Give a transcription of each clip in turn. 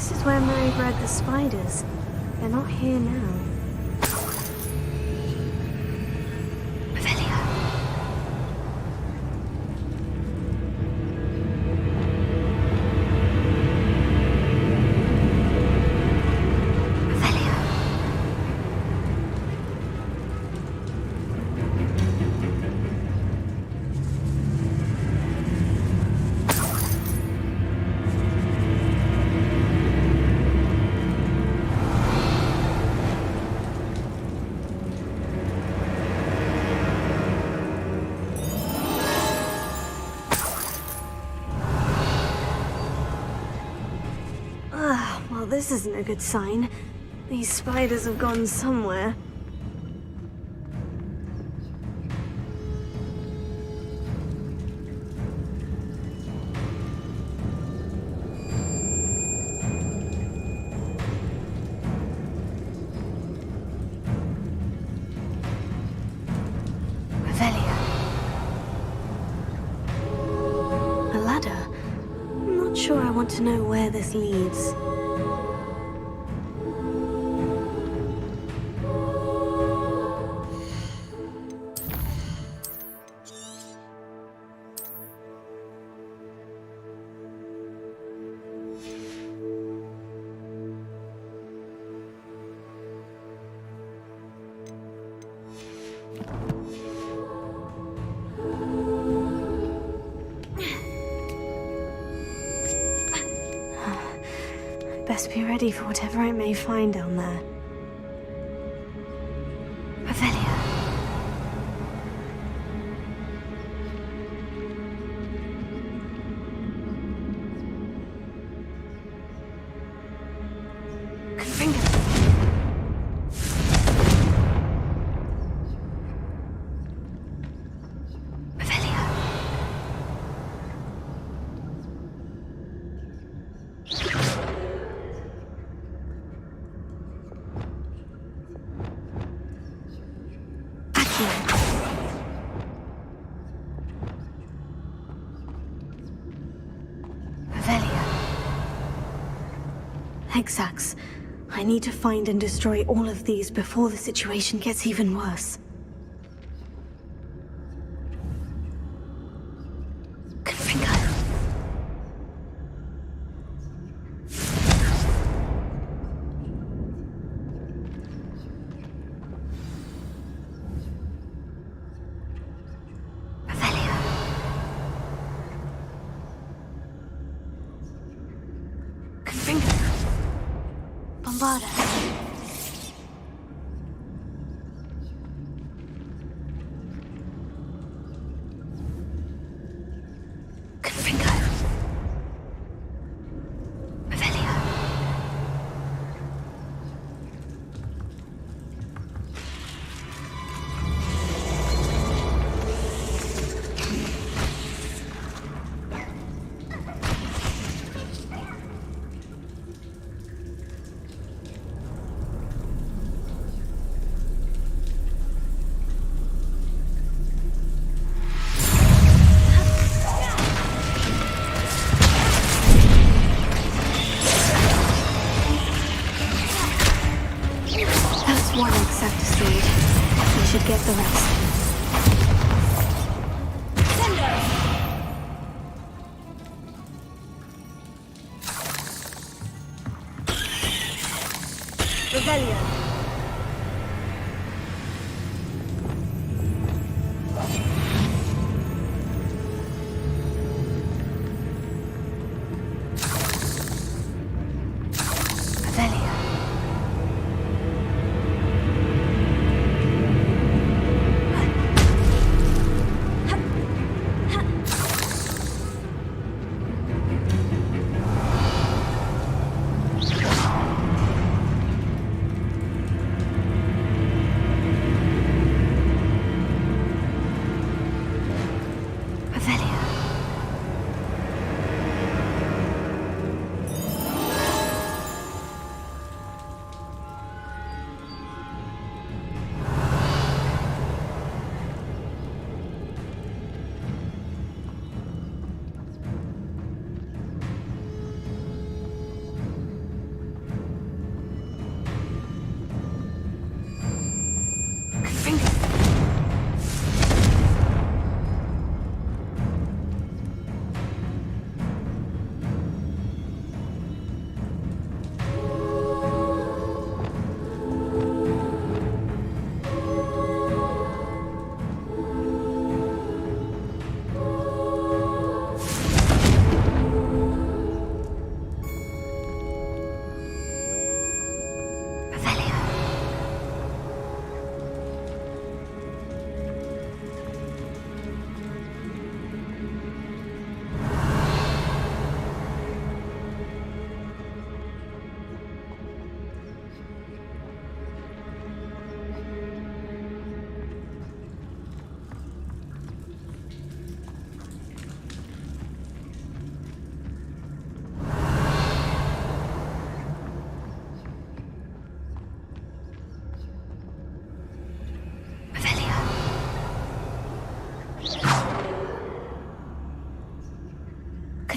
This is where Mary bred the spiders. They're not here now. Well, this isn't a good sign. These spiders have gone somewhere. Revelia. A ladder. I'm not sure I want to know where this leads. Best be ready for whatever I may find down there. Revelia. Confringo. Exacts. I need to find and destroy all of these before the situation gets even worse. Confringo. Revelia. Confringo. Bombarda. Confringo. Revelia.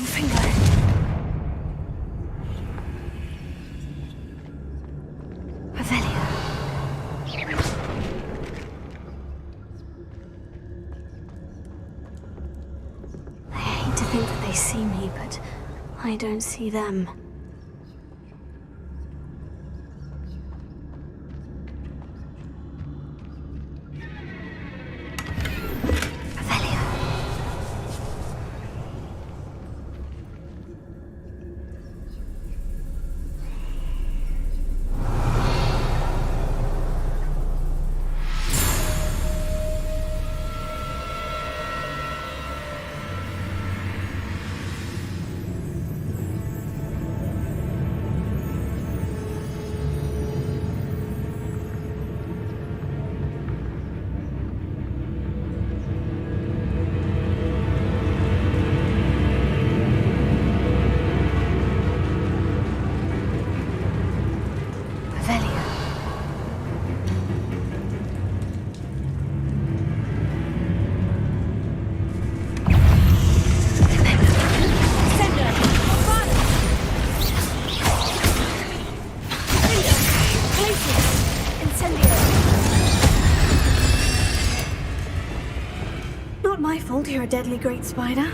glowing finger. Revelio. I hate to think that they see me, but I don't see them. Not my fault you're a deadly great spider.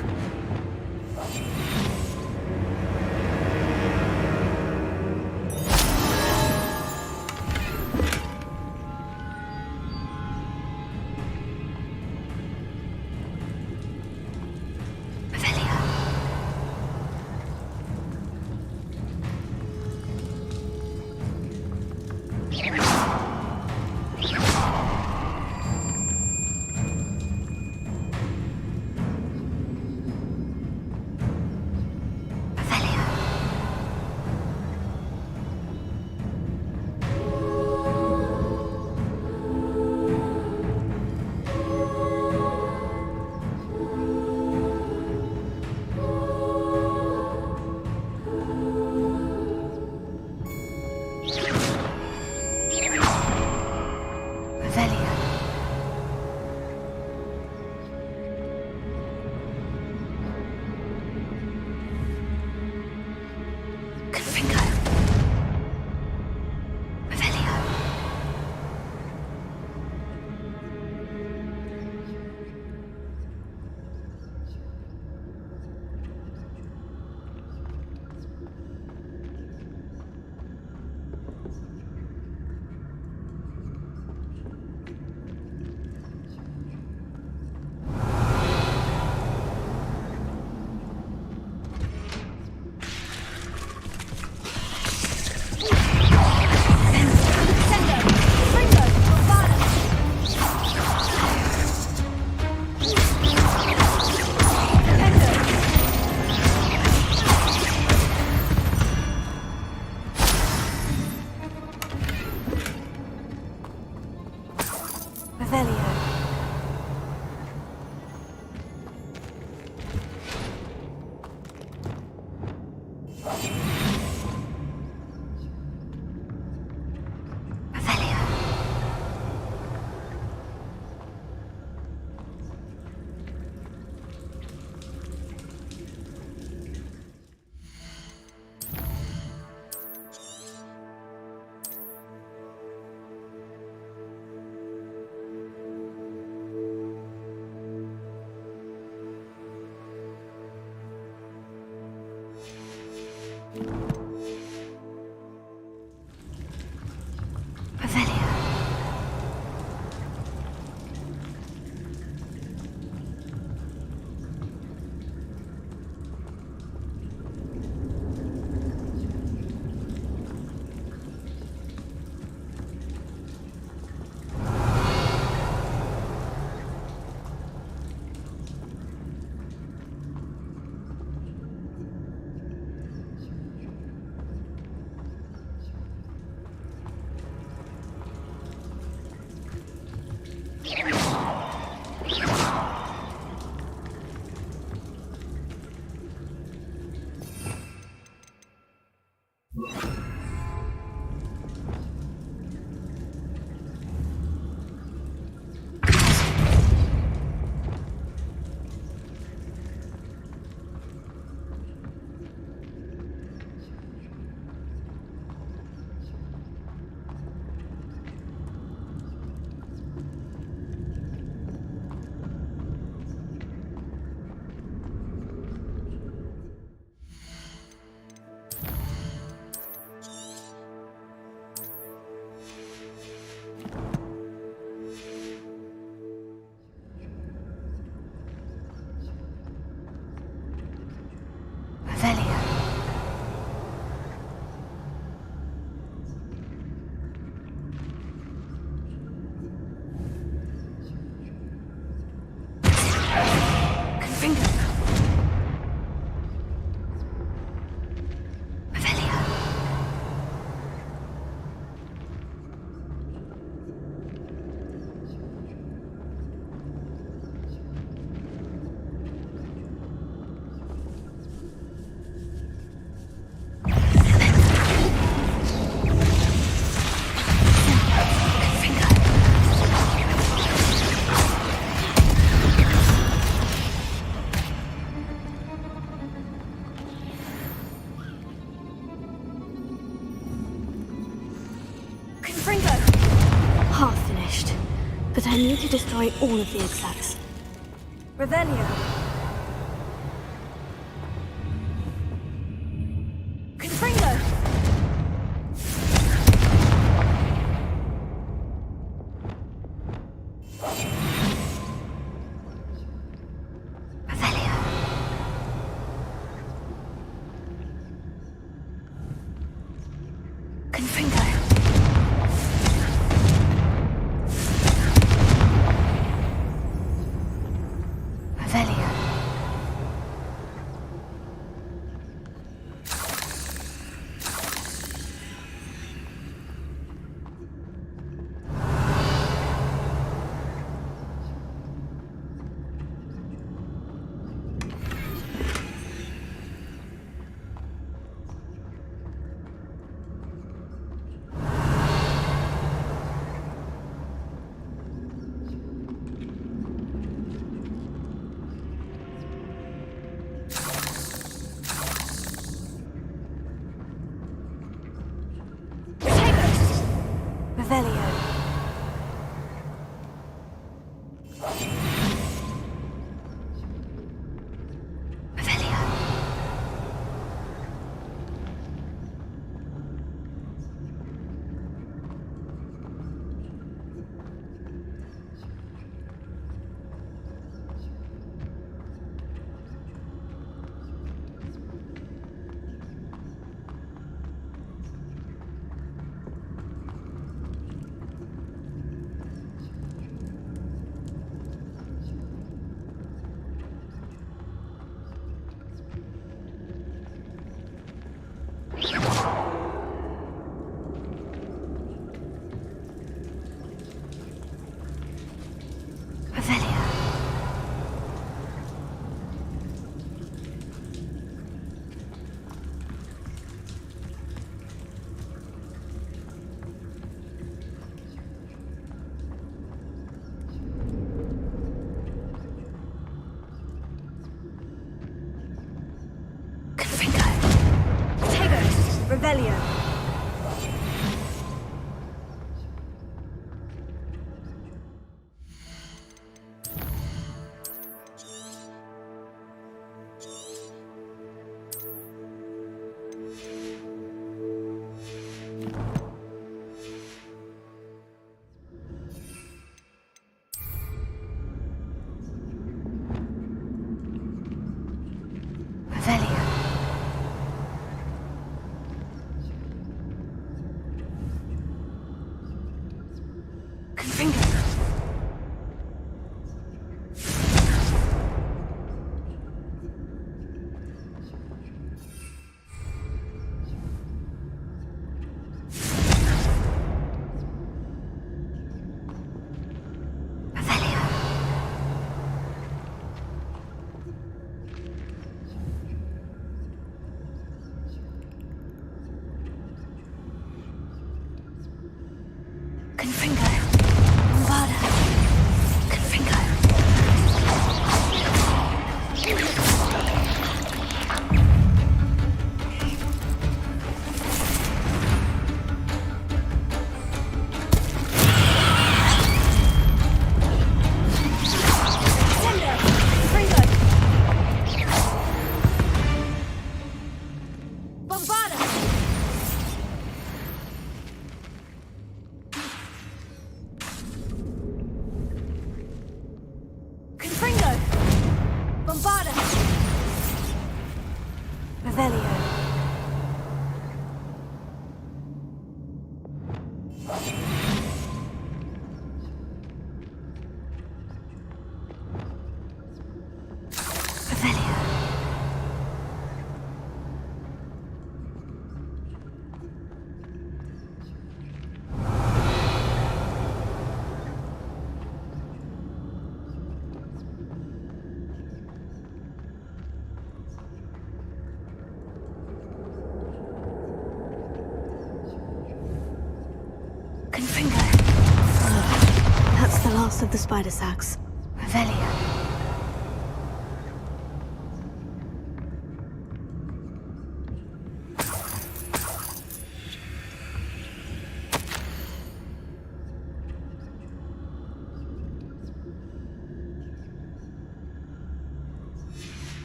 Confringo. Revelio. Half finished, but I need to destroy all of the exacts. Revelio. Confringo. Revelio. Confringo. Revelio. Revelio. Revelio. Revelio. Confringo. Revelio. Revelio. Confringo. Revelio. Confringo. Bombarda. Confringo. Bombarda. Confringo. Bombarda. Revelio. spider sacs. Revelia.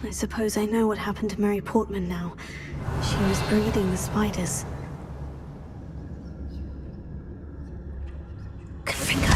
I suppose I know what happened to Mary Portman now. She was breeding the spiders. Confringo.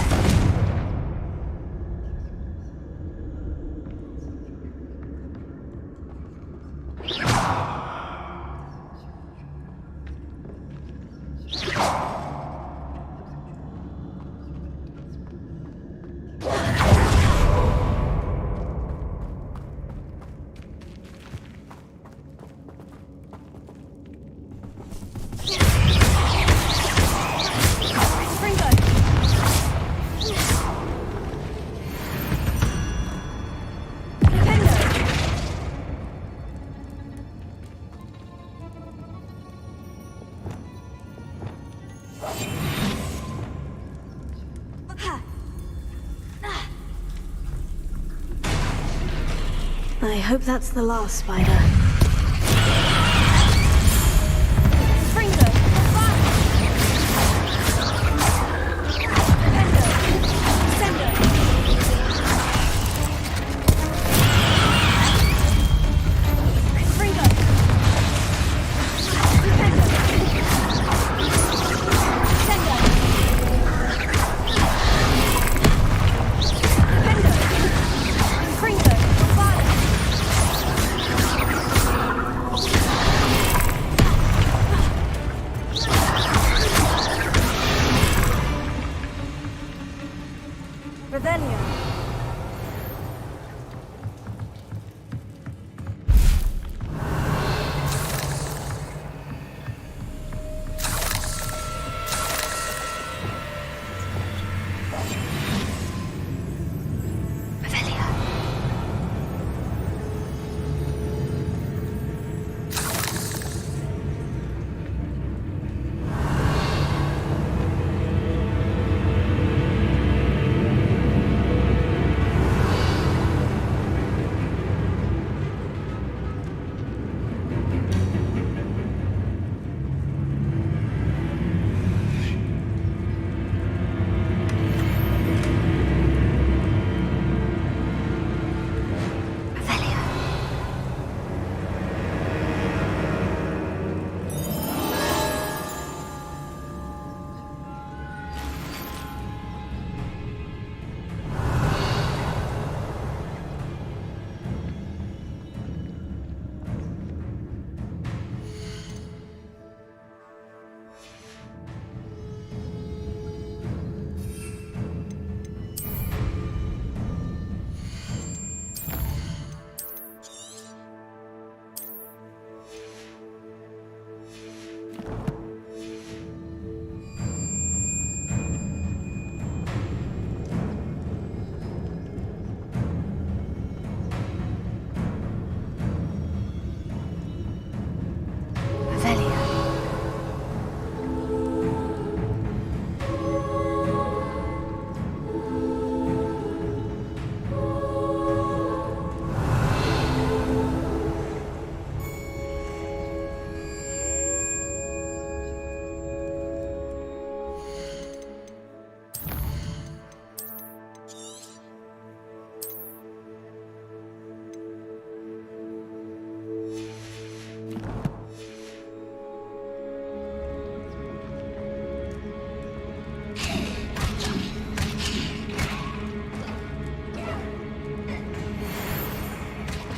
I hope that's the last spider.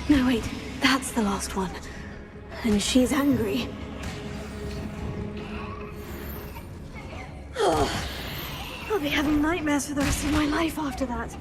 No, wait, that's the last one. And she's angry. I'll be having nightmares for the rest of my life after that.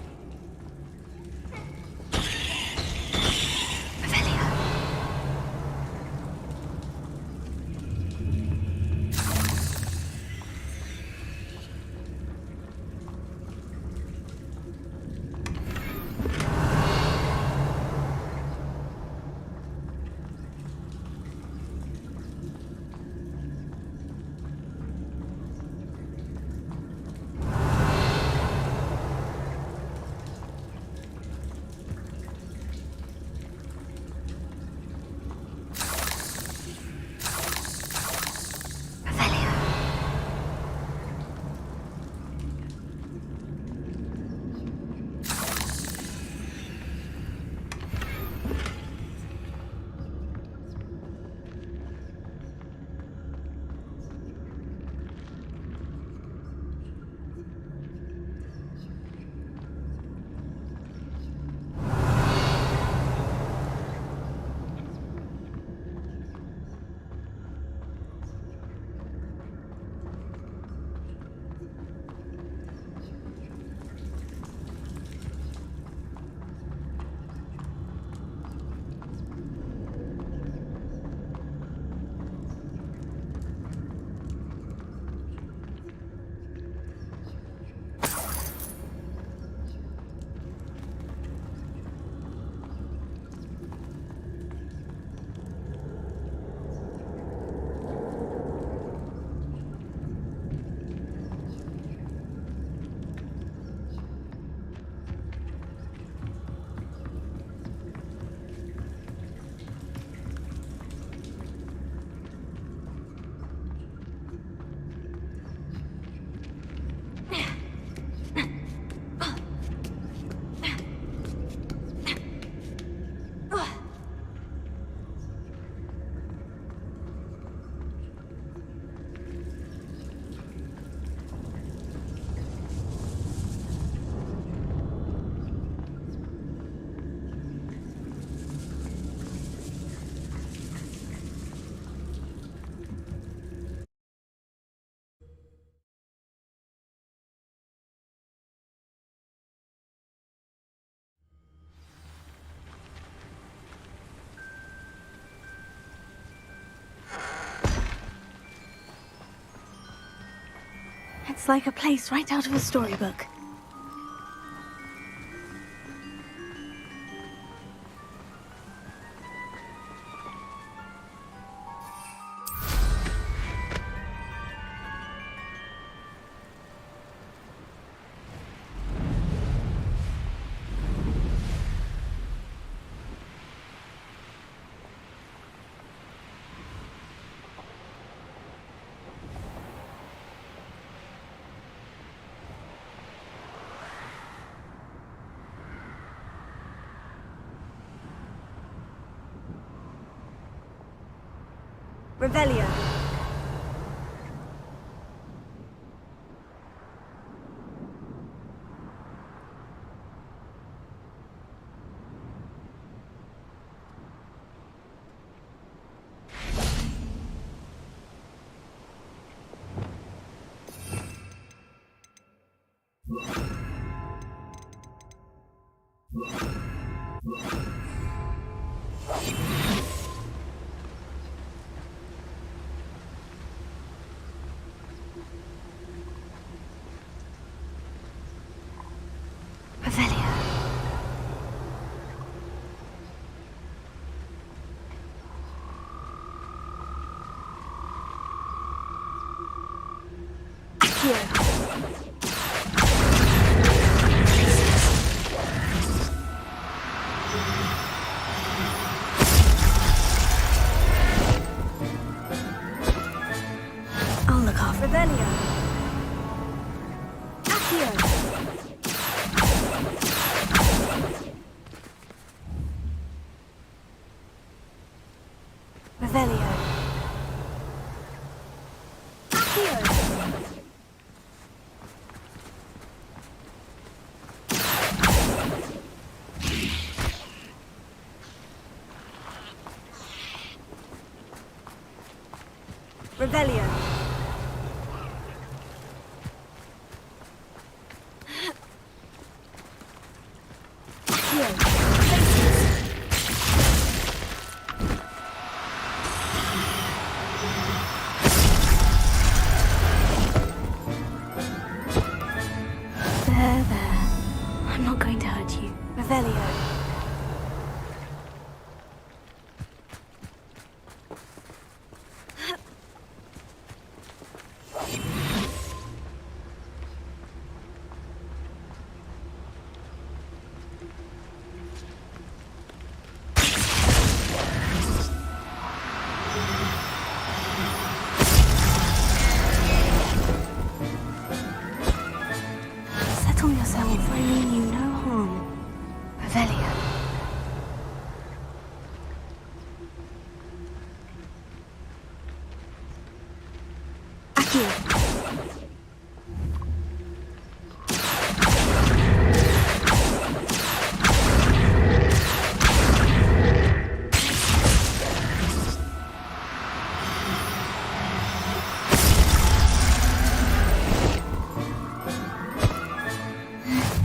It's like a place right out of a storybook. Revelio. Revelio. I'll look after Revelio. Accio. Revelio. Accio. Revelio. There. I'm not going to hurt you. Revelio. Settle yourself. I mean you no harm. Revelio. Accio.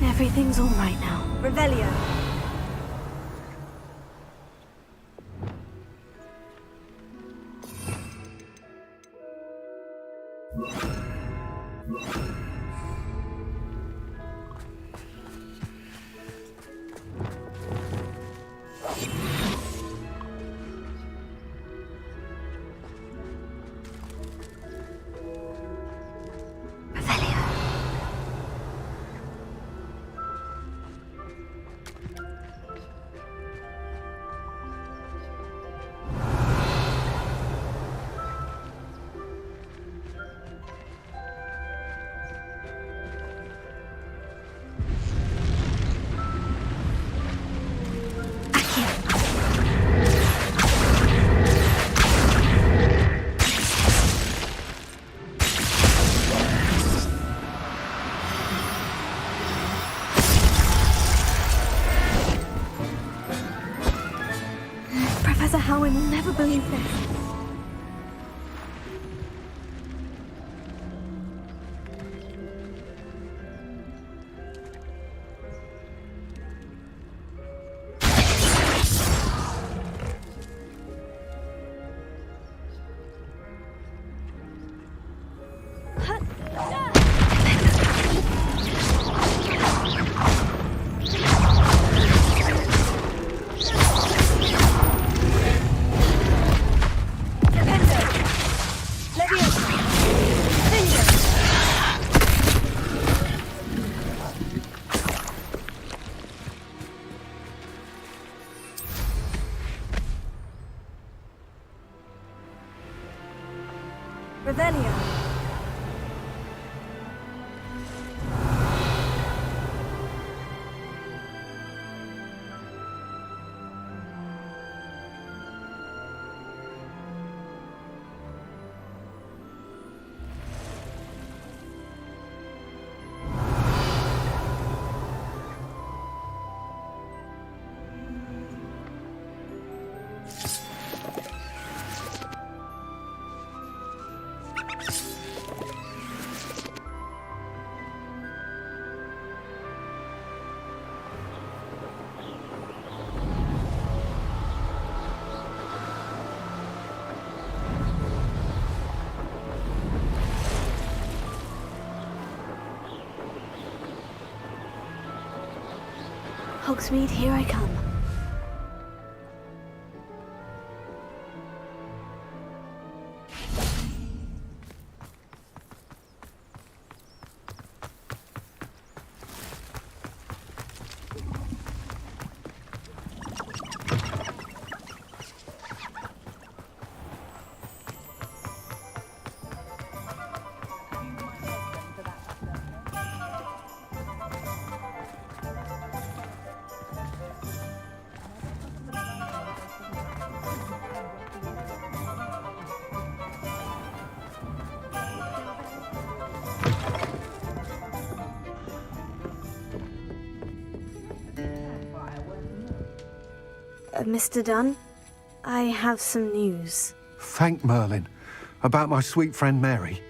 Everything's all right now. Revelio. Revelio. Professor Howin will never believe this. Revelio. Hogsmeade, here I come. Mr. Dunn, I have some news. Thank Merlin. About my sweet friend Mary.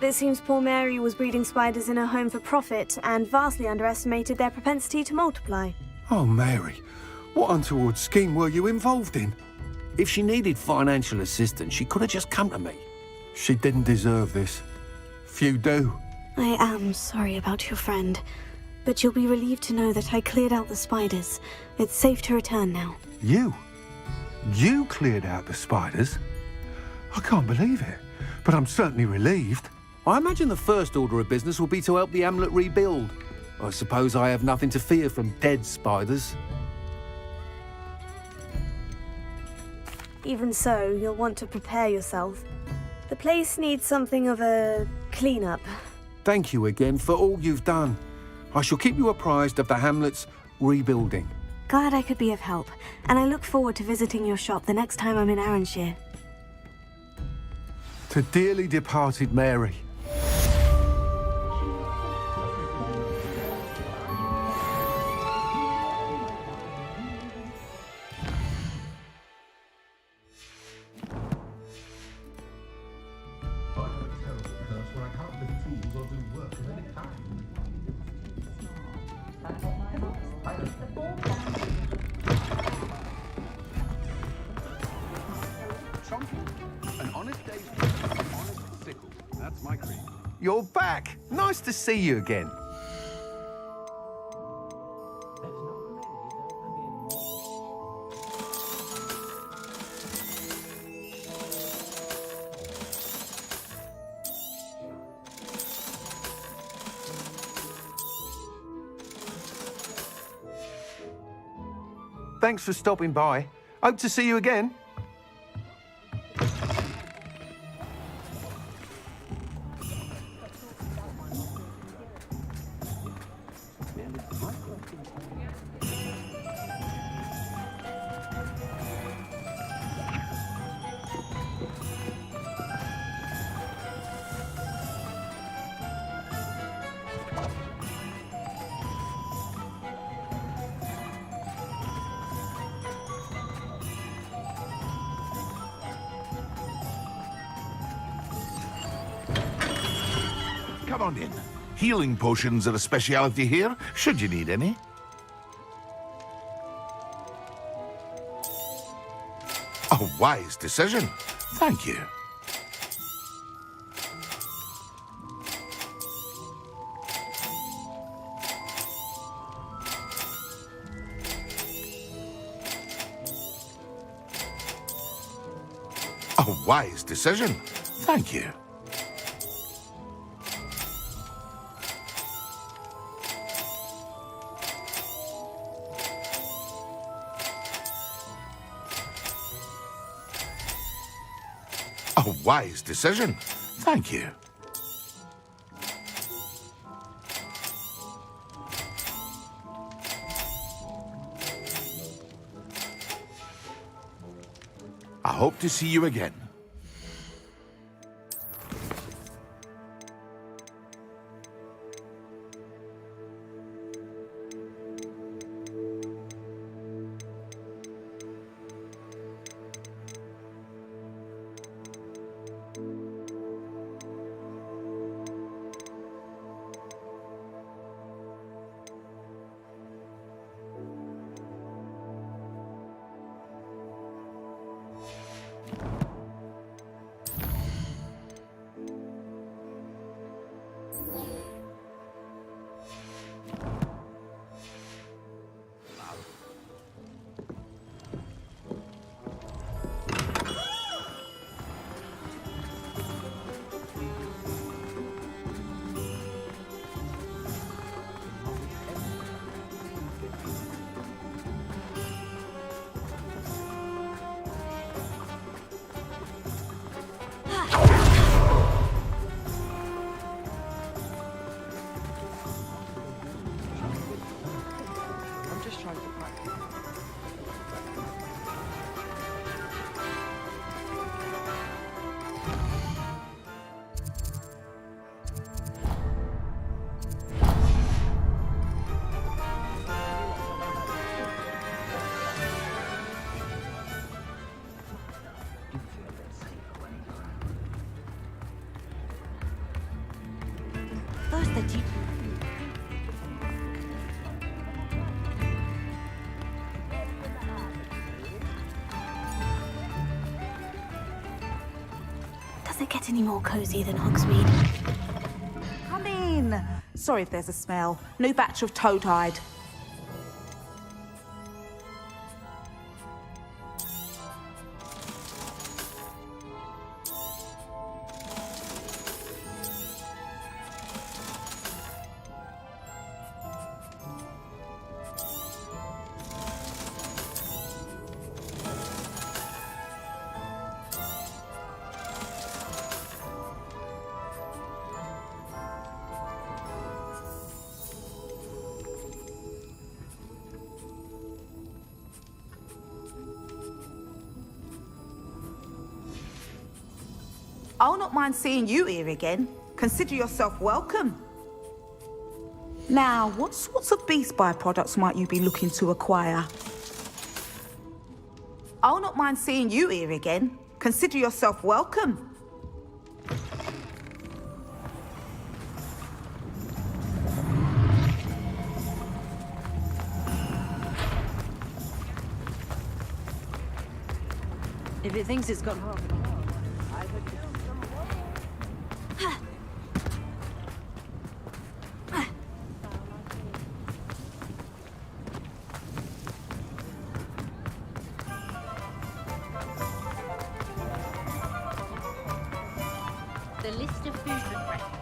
It seems poor Mary was breeding spiders in her home for profit and vastly underestimated their propensity to multiply. Oh, Mary, what untoward scheme were you involved in? If she needed financial assistance, she could have just come to me. She didn't deserve this. Few do. I am sorry about your friend, but you'll be relieved to know that I cleared out the spiders. It's safe to return now. You? You cleared out the spiders? I can't believe it, but I'm certainly relieved. I imagine the first order of business will be to help the amulet rebuild. I suppose I have nothing to fear from dead spiders. Even so, you'll want to prepare yourself. The place needs something of a clean-up. Thank you again for all you've done. I shall keep you apprised of the hamlet's rebuilding. Glad I could be of help, and I look forward to visiting your shop the next time I'm in Arranshire. To dearly departed Mary. You're back. Nice to see you again. Thanks for stopping by. Hope to see you again. Come on in. Healing potions are a speciality here, should you need any. A wise decision. Thank you. A wise decision. Thank you. A wise decision. Thank you. I hope to see you again. First the Does it get any more cozy than Hogsmeade? Come in. Sorry if there's a smell. New batch of toad-hide. I'll not mind seeing you here again. Consider yourself welcome. Now, what sorts of beast byproducts might you be looking to acquire? I'll not mind seeing you here again. Consider yourself welcome. If it thinks it's got The list of food requests.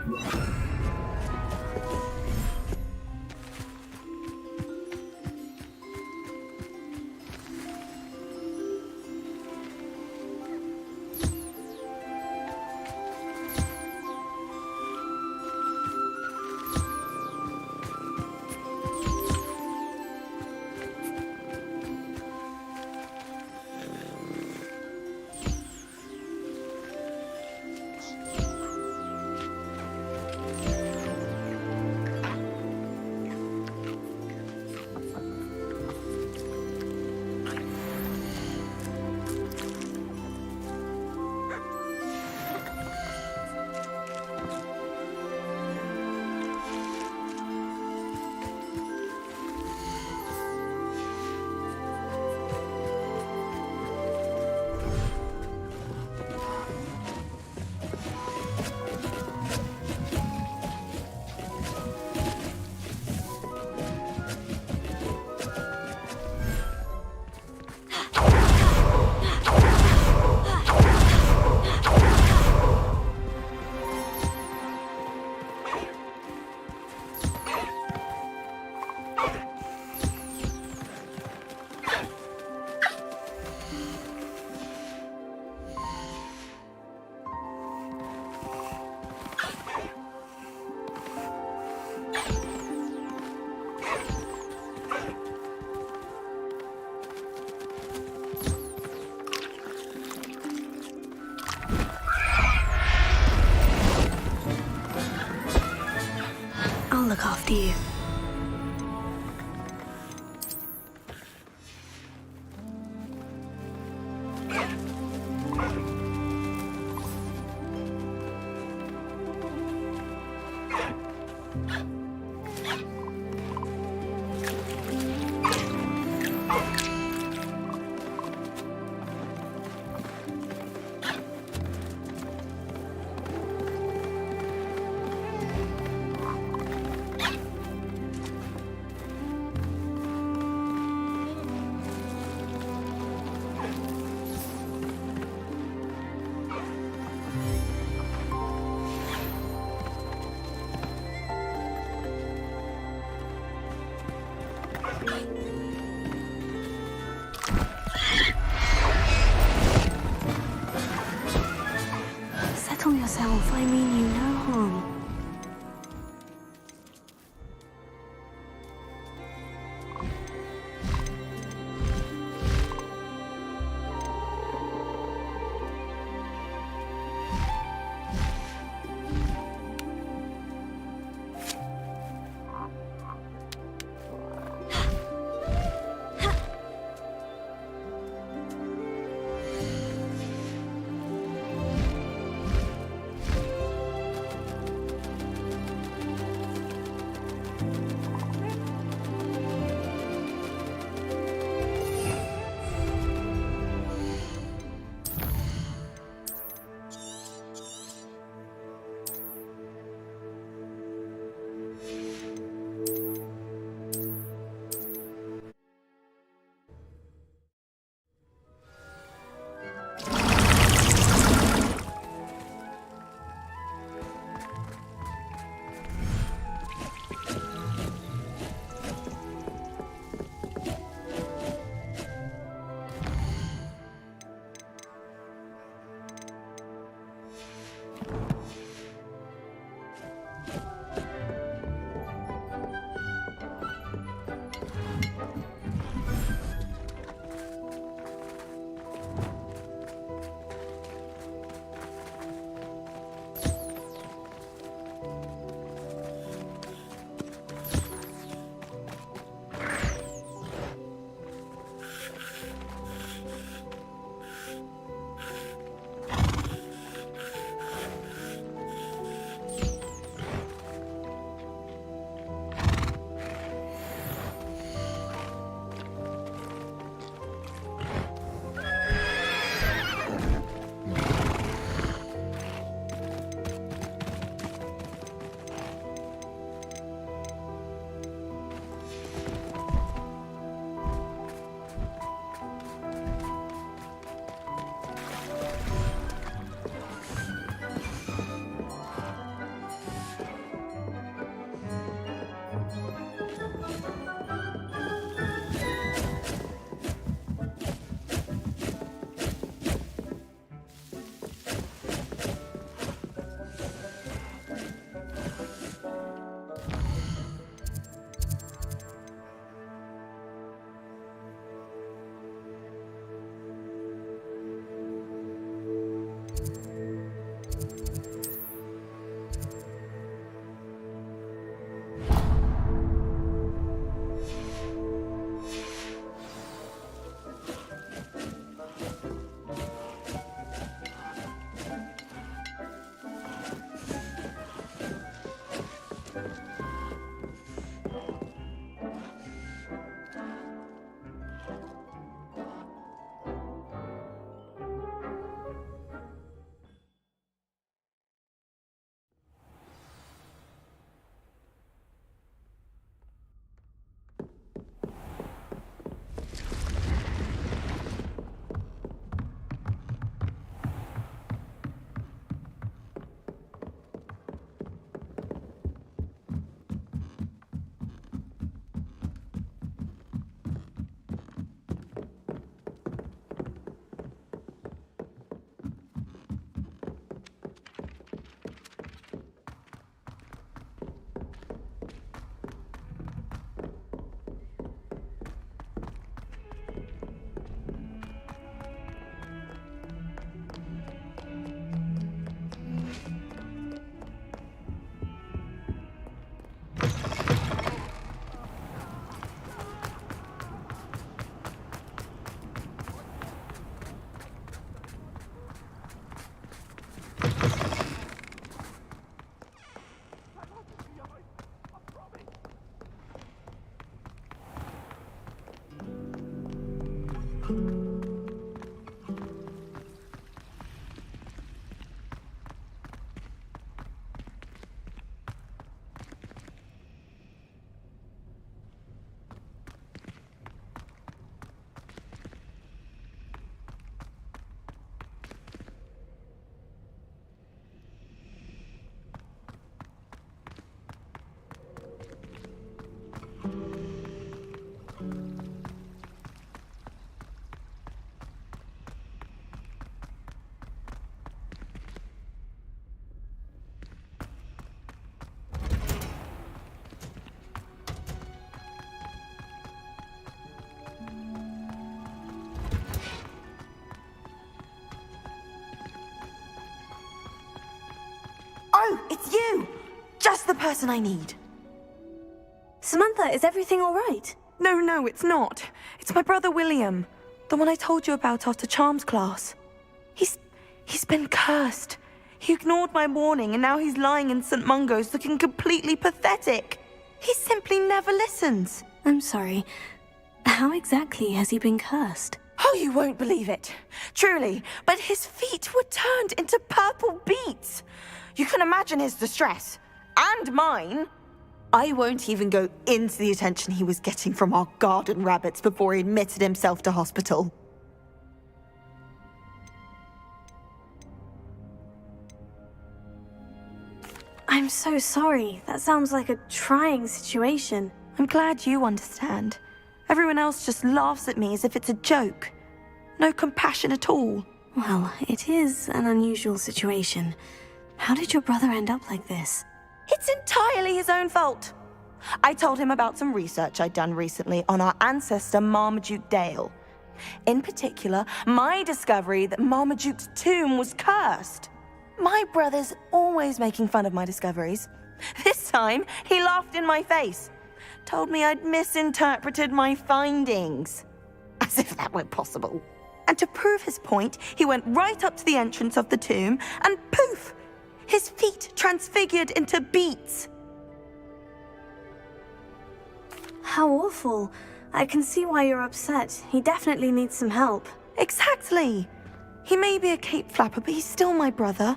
I'll look after you. Settle yourself, I mean you no harm. it's you! Just the person I need. Samantha, is everything all right? No, it's not. It's my brother William. The one I told you about after Charms class. He's been cursed. He ignored my warning and now he's lying in St. Mungo's looking completely pathetic. He simply never listens. I'm sorry. How exactly has he been cursed? Oh, you won't believe it. Truly, but his feet were turned into purple beets. You can imagine his distress. And mine. I won't even go into the attention he was getting from our garden rabbits before he admitted himself to hospital. I'm so sorry. That sounds like a trying situation. I'm glad you understand. Everyone else just laughs at me as if it's a joke. No compassion at all. Well, it is an unusual situation. How did your brother end up like this? It's entirely his own fault. I told him about some research I'd done recently on our ancestor Marmaduke Dale. In particular, my discovery that Marmaduke's tomb was cursed. My brother's always making fun of my discoveries. This time, he laughed in my face. Told me I'd misinterpreted my findings. As if that were possible. And to prove his point, he went right up to the entrance of the tomb and poof! His feet transfigured into beets. How awful. I can see why you're upset. He definitely needs some help. Exactly. He may be a cape flapper, but he's still my brother.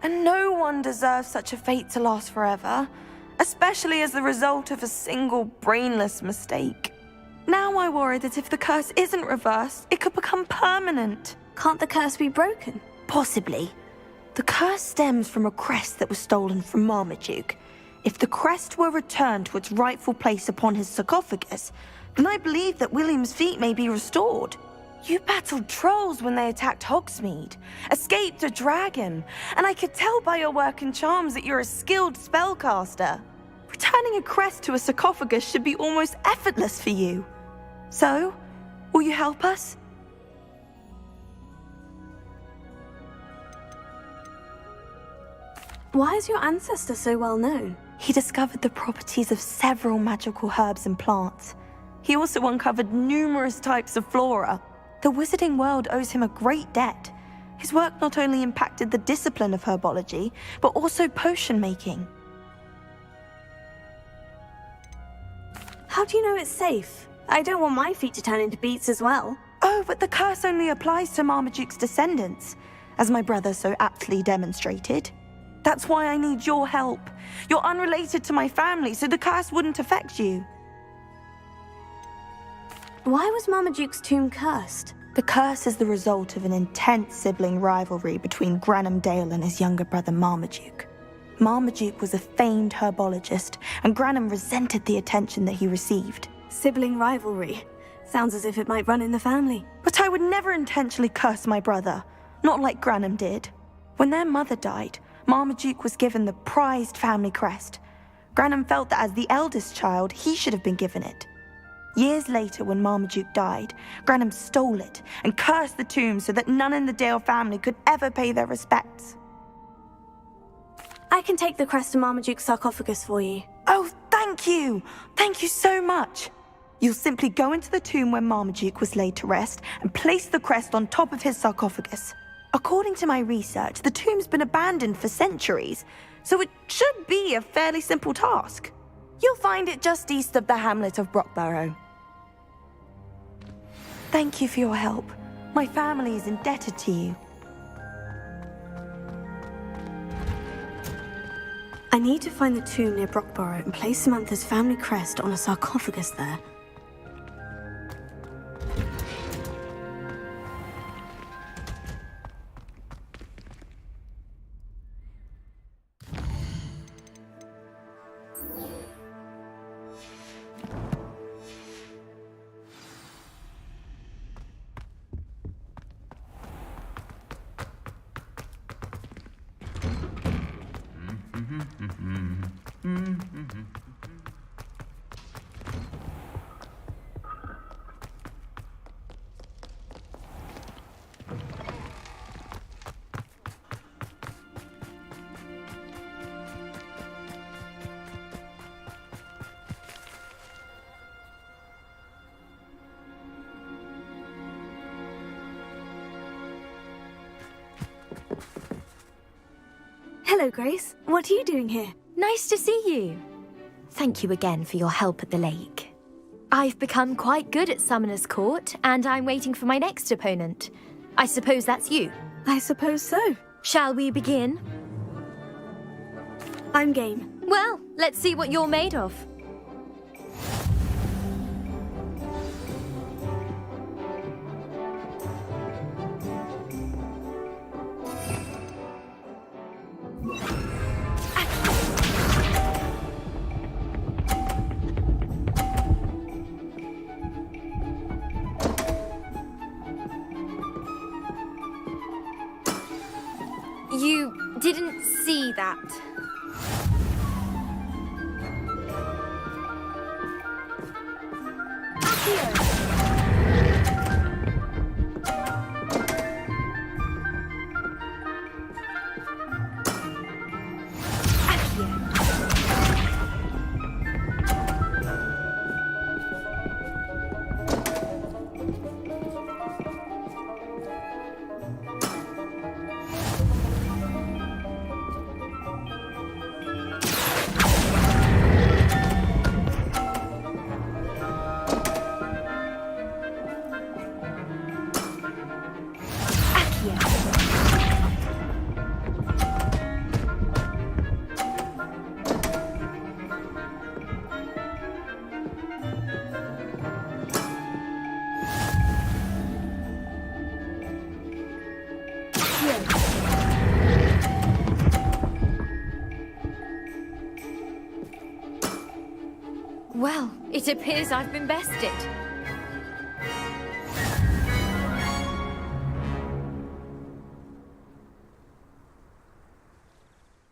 And no one deserves such a fate to last forever, especially as the result of a single brainless mistake. Now I worry that if the curse isn't reversed, it could become permanent. Can't the curse be broken? Possibly. The curse stems from a crest that was stolen from Marmaduke. If the crest were returned to its rightful place upon his sarcophagus, then I believe that William's feet may be restored. You battled trolls when they attacked Hogsmeade, escaped a dragon, and I could tell by your work in charms that you're a skilled spellcaster. Returning a crest to a sarcophagus should be almost effortless for you. So, will you help us? Why is your ancestor so well known? He discovered the properties of several magical herbs and plants. He also uncovered numerous types of flora. The wizarding world owes him a great debt. His work not only impacted the discipline of herbology, but also potion making. How do you know it's safe? I don't want my feet to turn into beets as well. Oh, but the curse only applies to Marmaduke's descendants, as my brother so aptly demonstrated. That's why I need your help. You're unrelated to my family, so the curse wouldn't affect you. Why was Marmaduke's tomb cursed? The curse is the result of an intense sibling rivalry between Granham Dale and his younger brother Marmaduke. Marmaduke was a famed herbologist, and Granham resented the attention that he received. Sibling rivalry. Sounds as if it might run in the family. But I would never intentionally curse my brother, not like Granham did. When their mother died, Marmaduke was given the prized family crest. Granham felt that as the eldest child, he should have been given it. Years later, when Marmaduke died, Granham stole it and cursed the tomb so that none in the Dale family could ever pay their respects. I can take the crest to Marmaduke's sarcophagus for you. Oh, thank you! Thank you so much! You'll simply go into the tomb where Marmaduke was laid to rest and place the crest on top of his sarcophagus. According to my research, the tomb's been abandoned for centuries, so it should be a fairly simple task. You'll find it just east of the hamlet of Brockborough. Thank you for your help. My family is indebted to you. I need to find the tomb near Brockborough and place Samantha's family crest on a sarcophagus there. Hello, Grace. What are you doing here? Nice to see you. Thank you again for your help at the lake. I've become quite good at Summoner's Court, and I'm waiting for my next opponent. I suppose that's you. I suppose so. Shall we begin? I'm game. Well, let's see what you're made of. You didn't see that. Well, it appears I've been bested.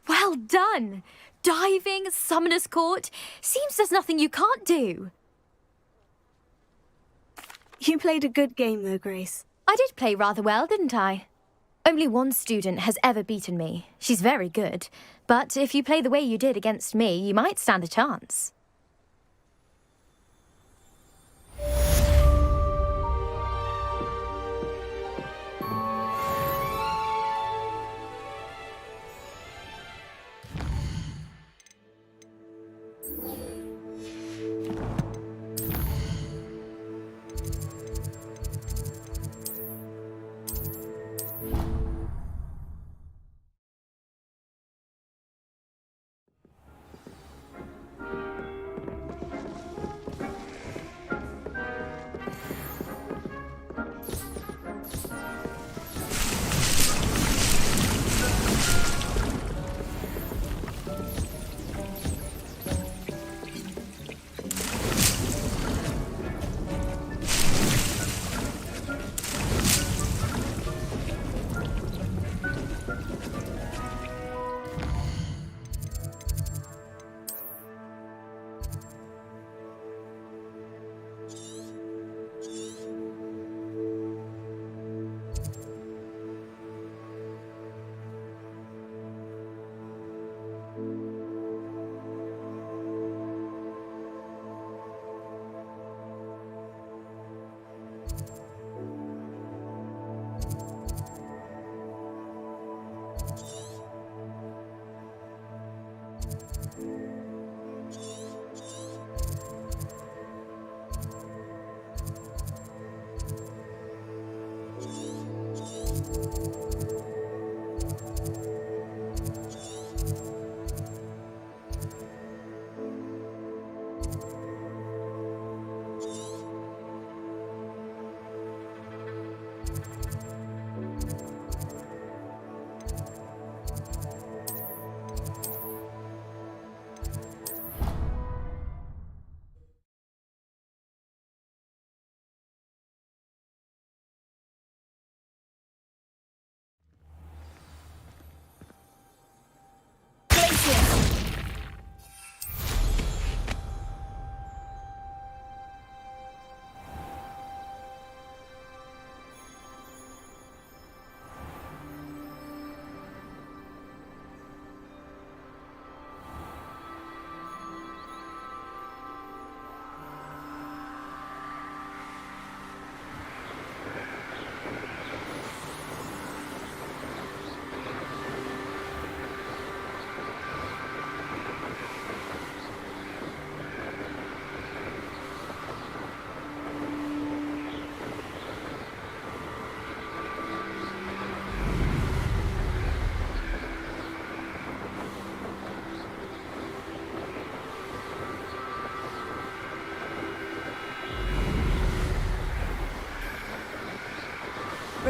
Well done! Diving, Summoner's Court. Seems there's nothing you can't do. You played a good game, though, Grace. I did play rather well, didn't I? Only one student has ever beaten me. She's very good. But if you play the way you did against me, you might stand a chance.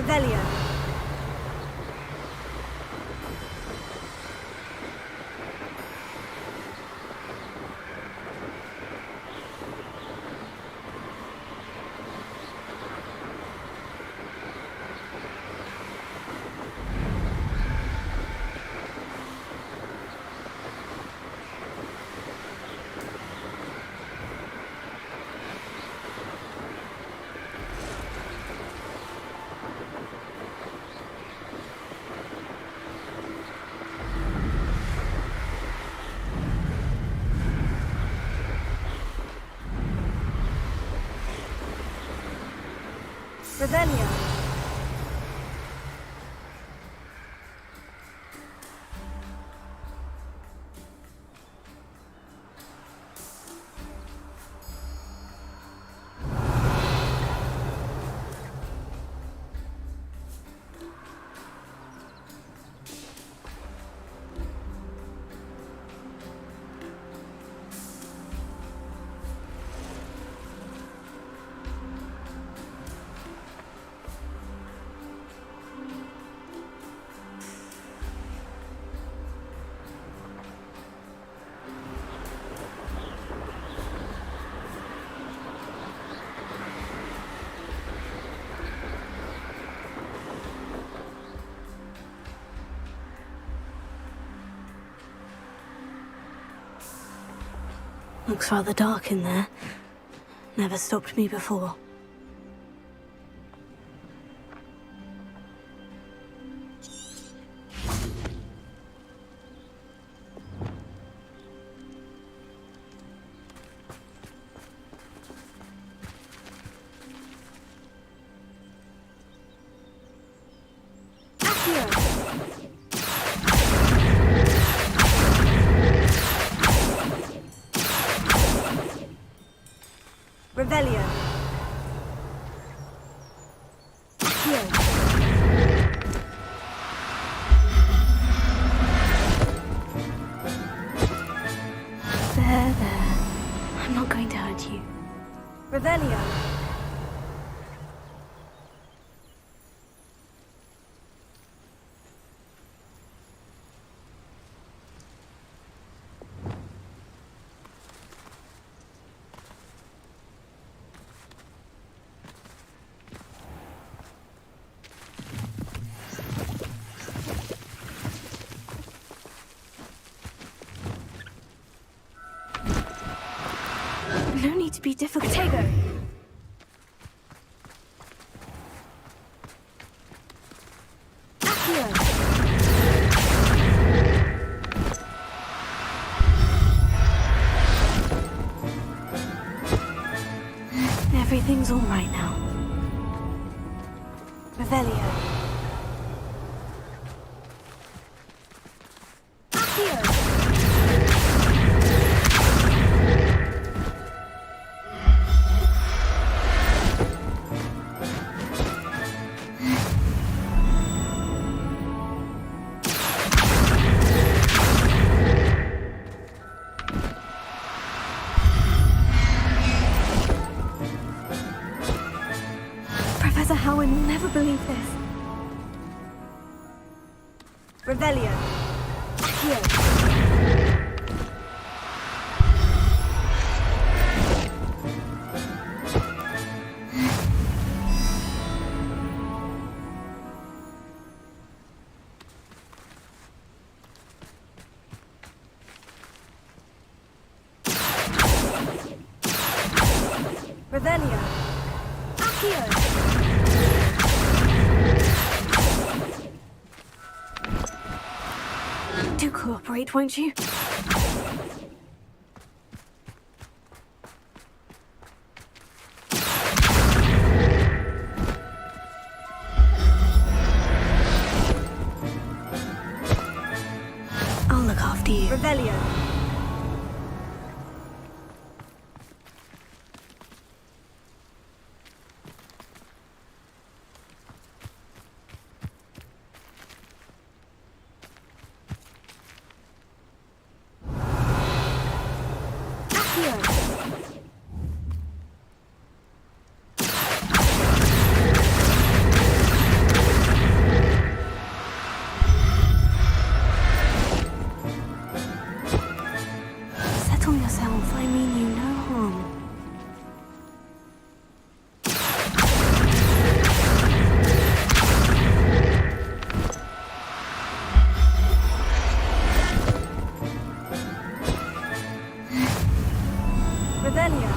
Revelio. Revelio. Looks rather dark in there. Never stopped me before. Revelio. Accio. There. I'm not going to hurt you. Revelio. No need to be difficult. Tego. Accio. Everything's all right now. Revelio. Accio. Professor Howard will never believe this. Revelio. Accio. Revelio. Accio. Do cooperate, won't you? I'll look after you. Revelio. Revelio.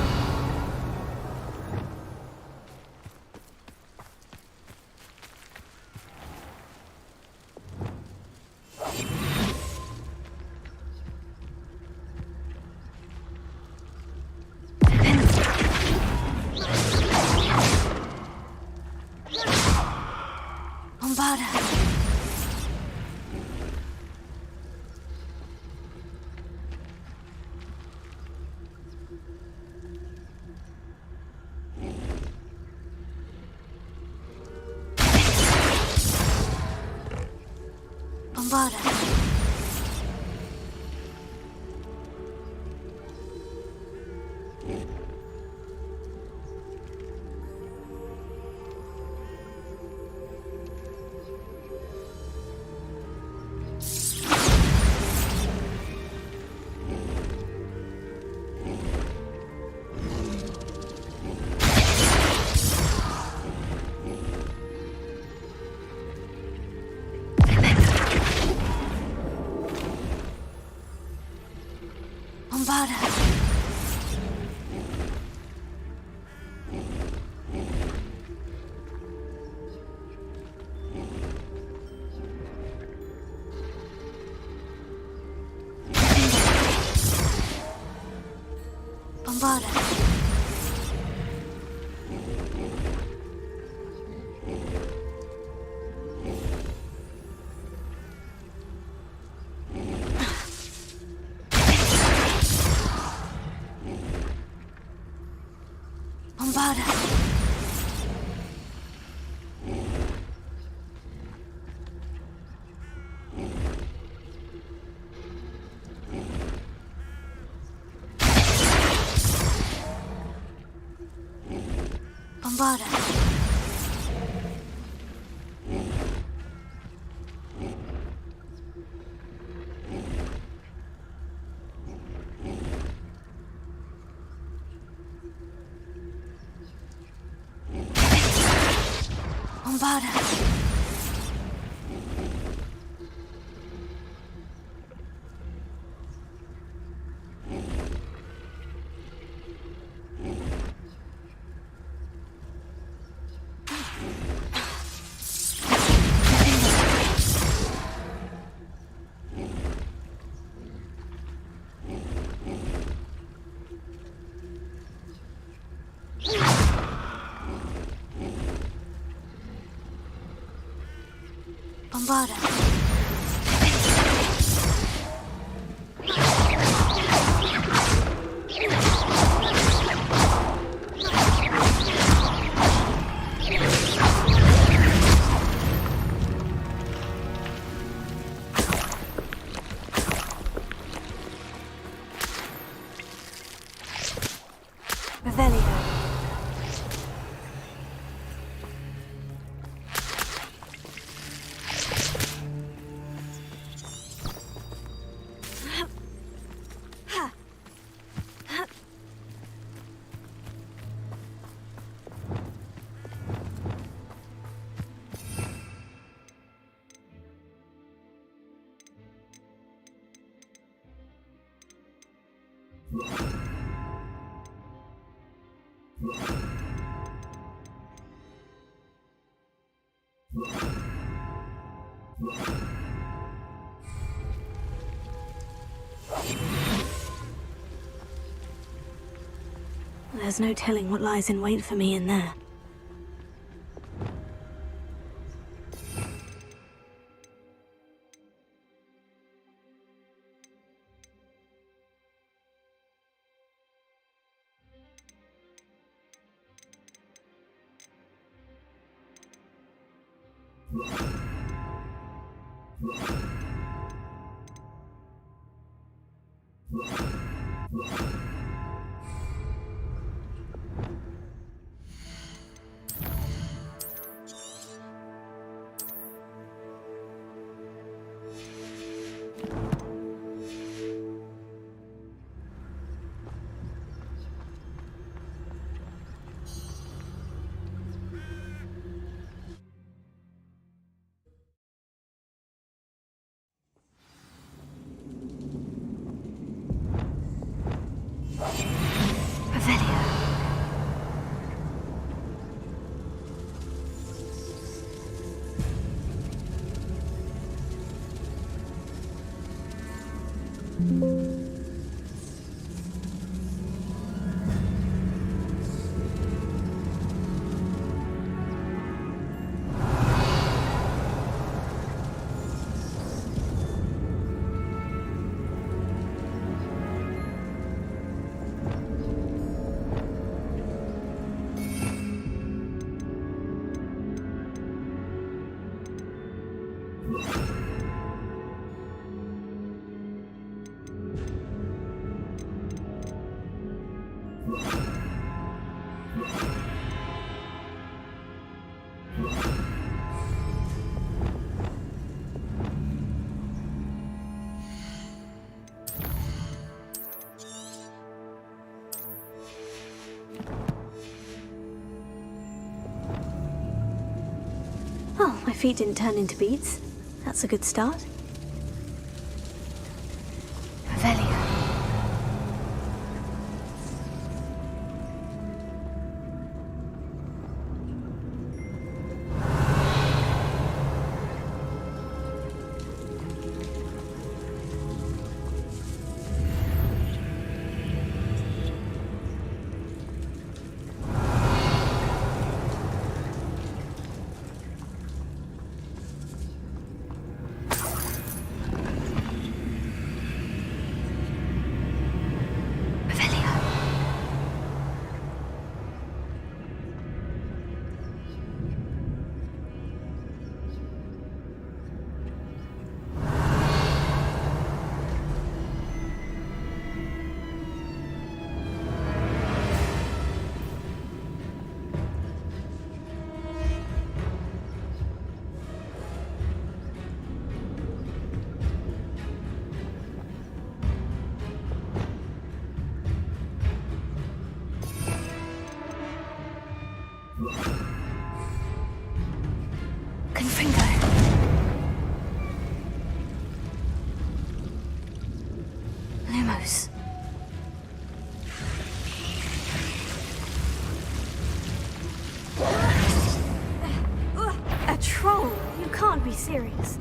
Bombarda. Bombarda. Bombarda. Bombarda. Bombarda. Bombarda. Bombarda. Bombarda. Revelio. There's no telling what lies in wait for me in there. My feet didn't turn into beets. That's a good start. Revelio. Confringo. Lumos. A troll? You can't be serious.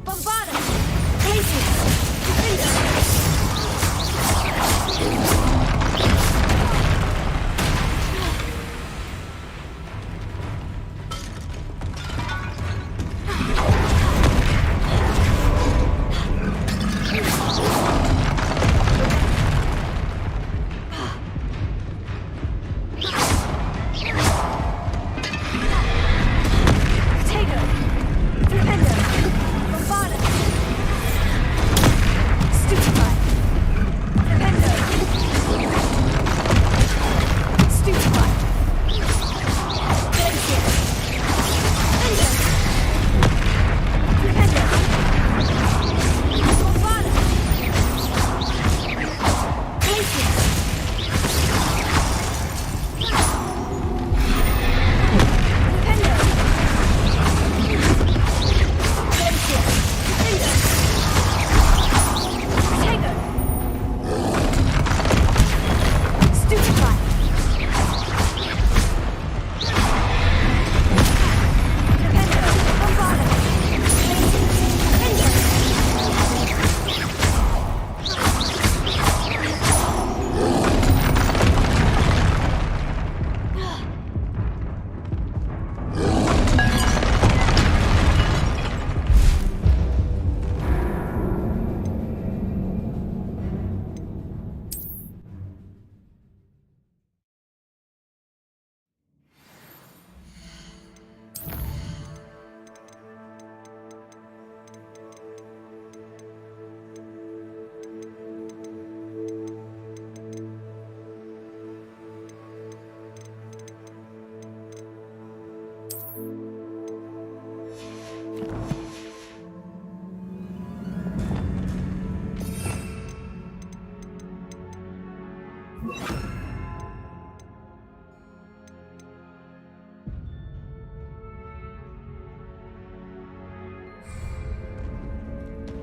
Bombada! Places!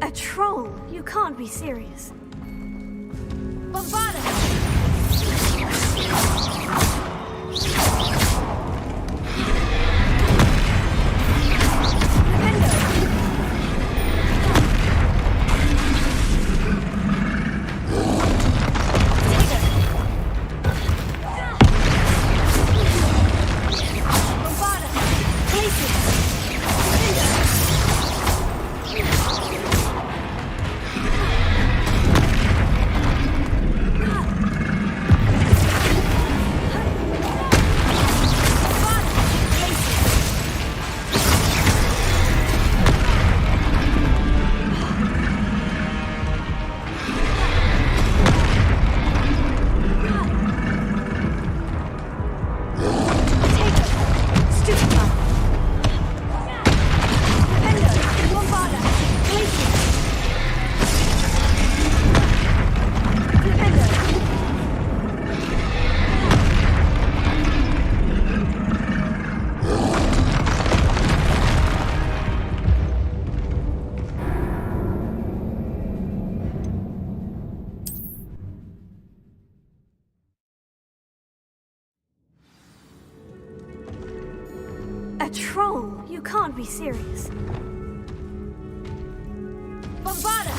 A troll? You can't be serious. Bombada! troll! You can't be serious. Bombarda!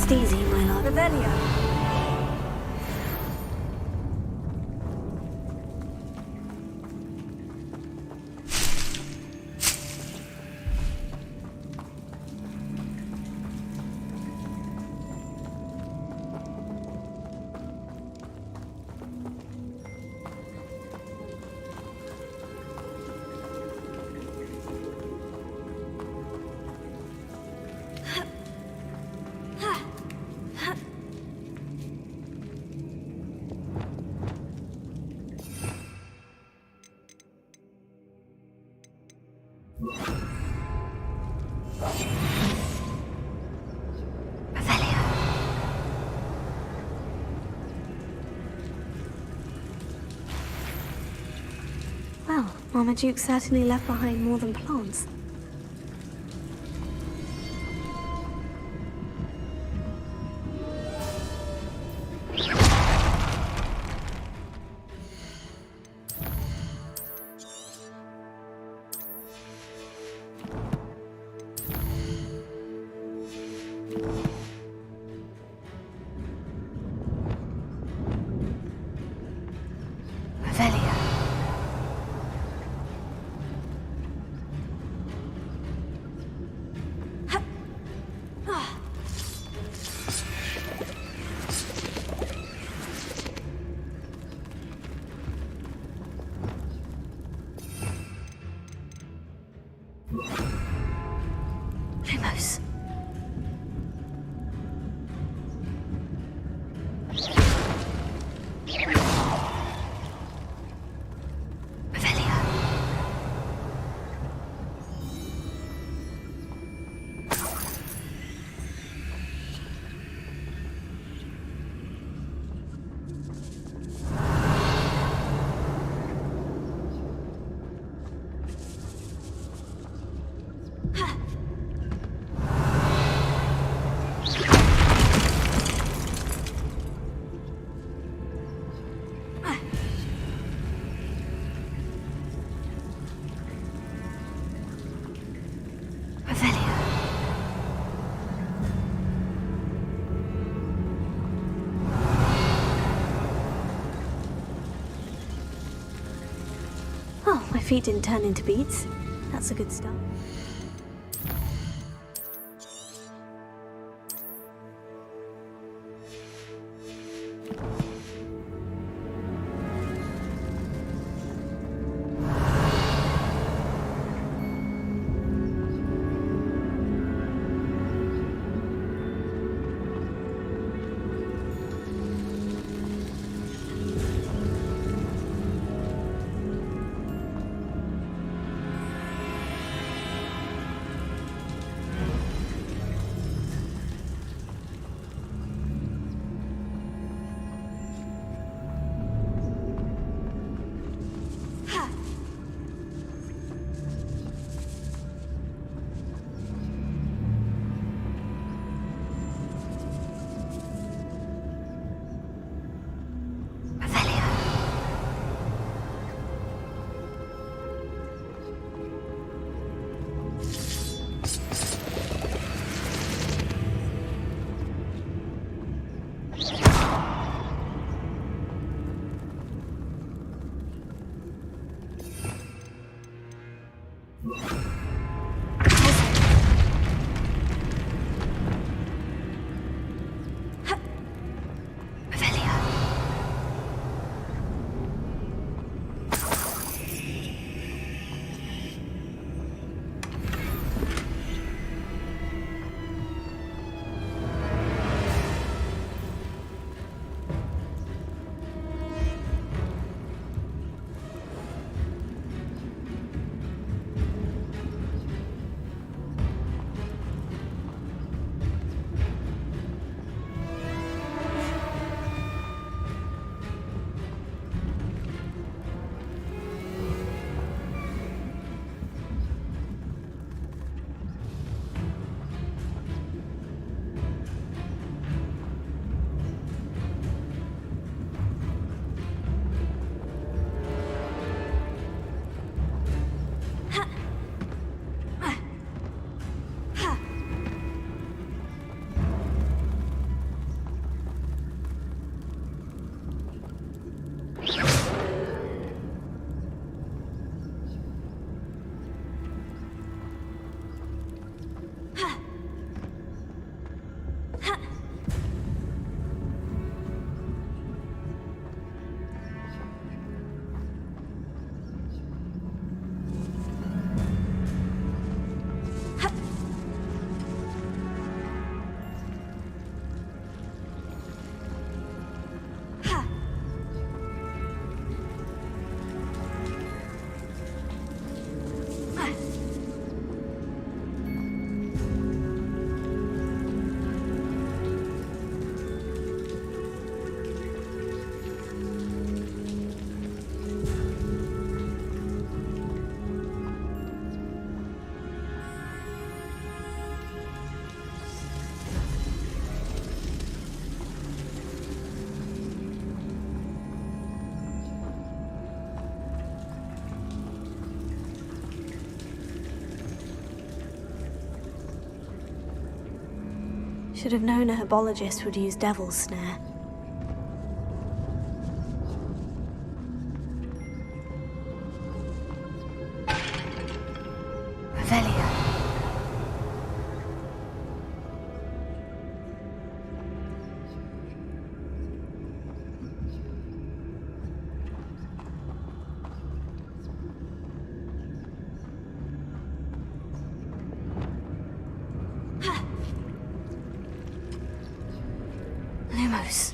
Rest easy, my love. Revelio. Well, Marmaduke certainly left behind more than plants. Lumos. Oh, my feet didn't turn into beads. That's a good start. Should have known a herbologist would use Devil's Snare. Revelio. Lumos.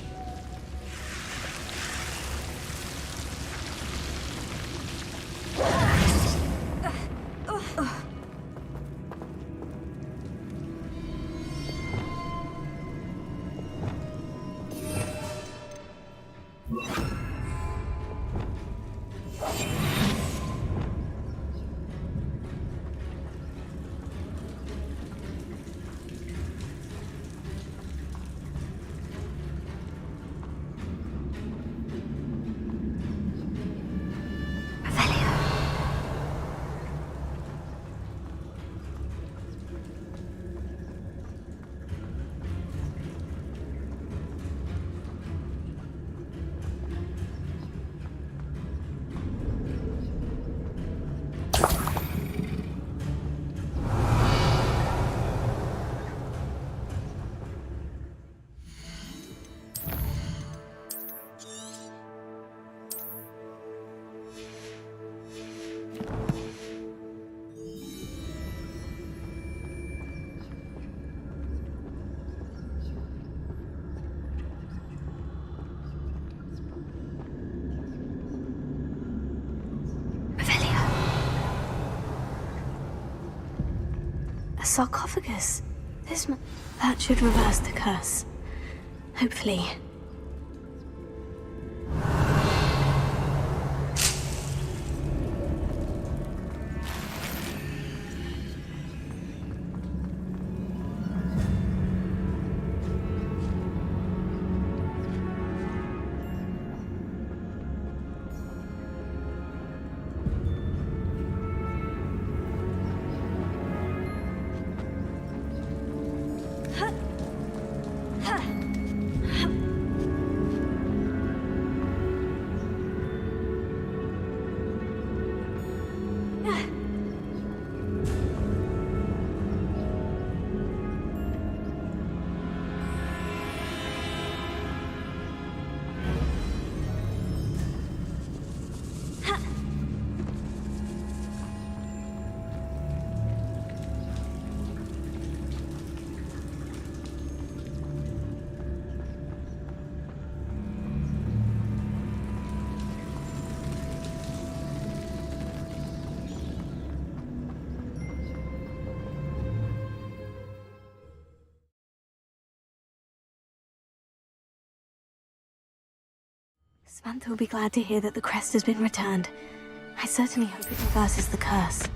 Sarcophagus. That should reverse the curse. Hopefully. Samantha will be glad to hear that the crest has been returned. I certainly hope it reverses the curse.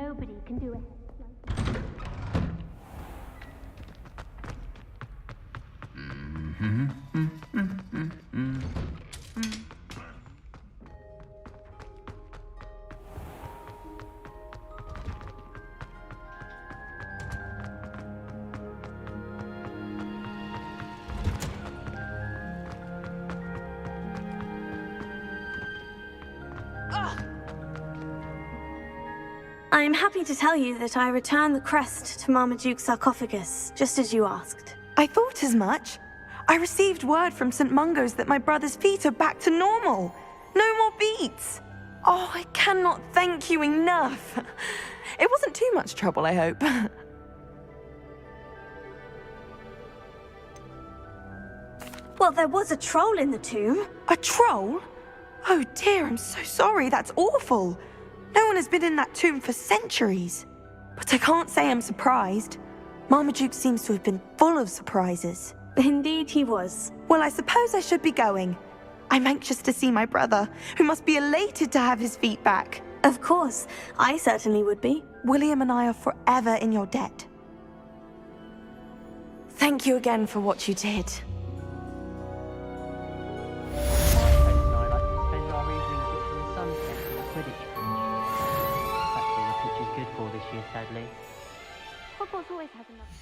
nobody can do it. I'm happy to tell you that I returned the crest to Marmaduke's sarcophagus, just as you asked. I thought as much. I received word from St. Mungo's that my brother's feet are back to normal. No more beats. Oh, I cannot thank you enough. It wasn't too much trouble, I hope. Well, there was a troll in the tomb. A troll? Oh dear, I'm so sorry. That's awful. No one has been in that tomb for centuries. But I can't say I'm surprised. Marmaduke seems to have been full of surprises. Indeed he was. Well, I suppose I should be going. I'm anxious to see my brother, who must be elated to have his feet back. Of course, I certainly would be. William and I are forever in your debt. Thank you again for what you did. Tonight, I like to spend our evenings watching the sunset and the Quidditch match. That's all the pitch is good for this year, sadly. Hogwarts always has enough.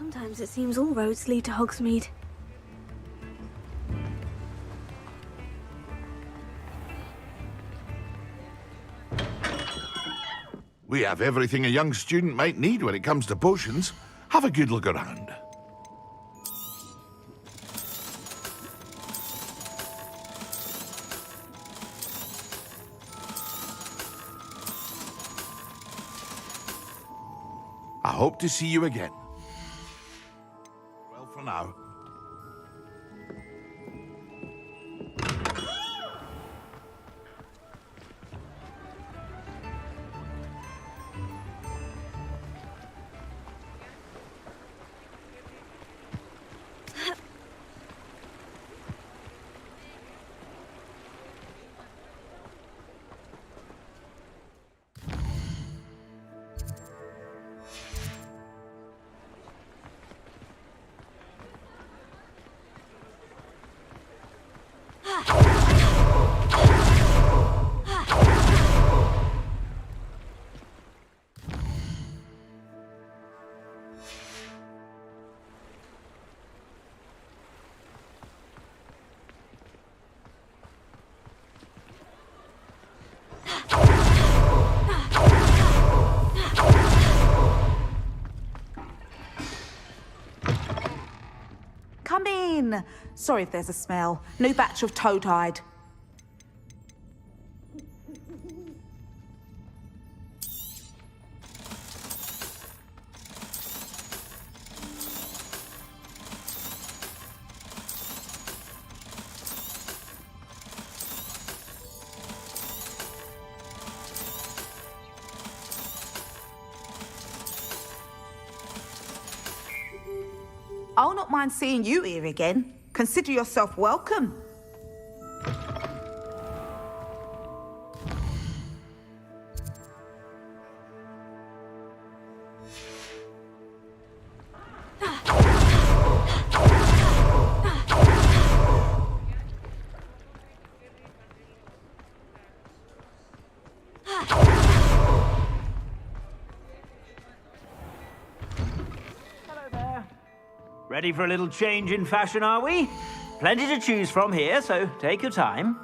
Sometimes it seems all roads lead to Hogsmeade. We have everything a young student might need when it comes to potions. Have a good look around. I hope to see you again. Well, for now. Come in. Sorry if there's a smell. New batch of toad-hide. I'll not mind seeing you here again. Consider yourself welcome. Ready for a little change in fashion, are we? Plenty to choose from here, so take your time.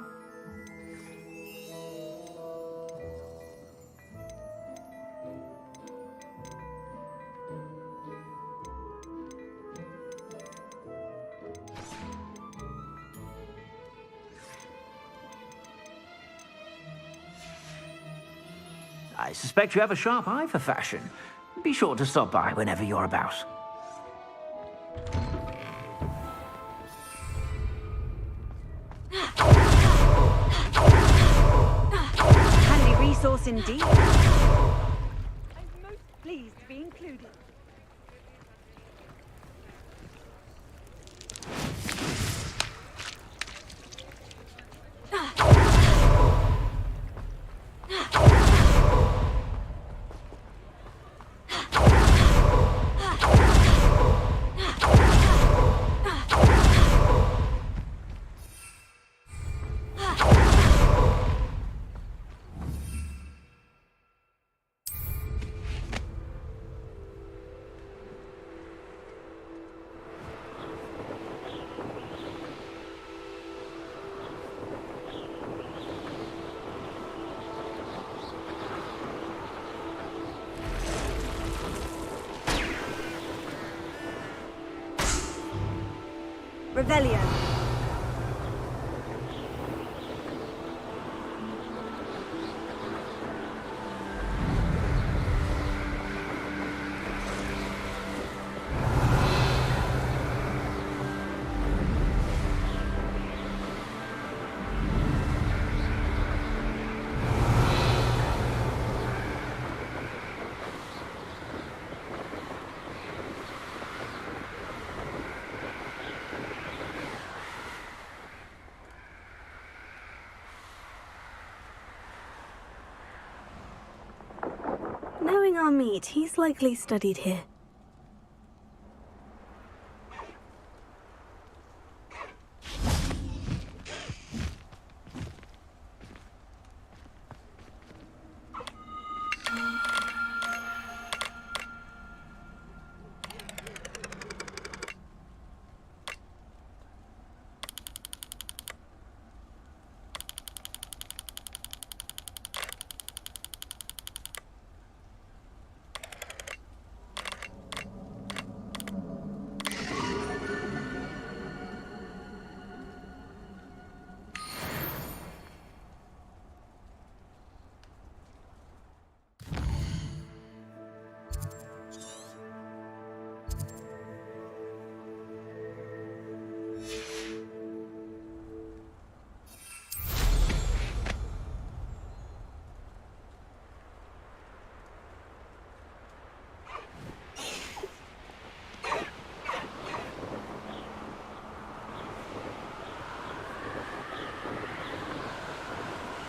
I suspect you have a sharp eye for fashion. Be sure to stop by whenever you're about. Handy resource indeed. I'm most pleased to be included. Revelio. Knowing our meat, he's likely studied here.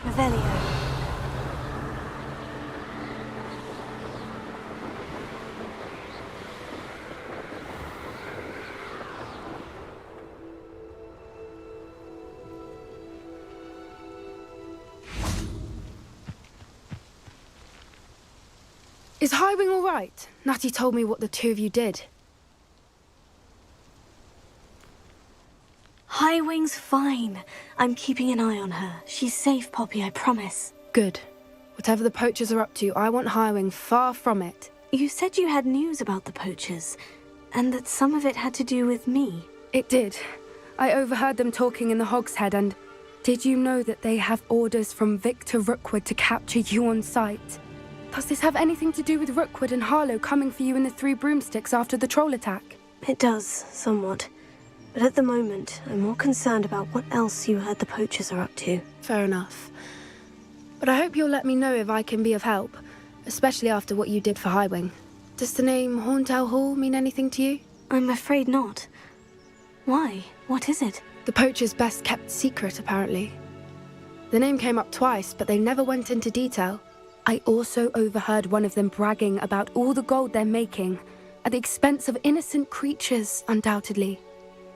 Revelio. Is Highwing all right? Natty told me what the two of you did. Highwing's fine. I'm keeping an eye on her. She's safe, Poppy, I promise. Good. Whatever the poachers are up to, I want Highwing far from it. You said you had news about the poachers, and that some of it had to do with me. It did. I overheard them talking in the Hogshead, and did you know that they have orders from Victor Rookwood to capture you on sight? Does this have anything to do with Rookwood and Harlow coming for you in the Three Broomsticks after the troll attack? It does, somewhat. But at the moment, I'm more concerned about what else you heard the poachers are up to. Fair enough. But I hope you'll let me know if I can be of help, especially after what you did for Highwing. Does the name Horntail Hall mean anything to you? I'm afraid not. Why? What is it? The poachers' best-kept secret, apparently. The name came up twice, but they never went into detail. I also overheard one of them bragging about all the gold they're making, at the expense of innocent creatures, undoubtedly.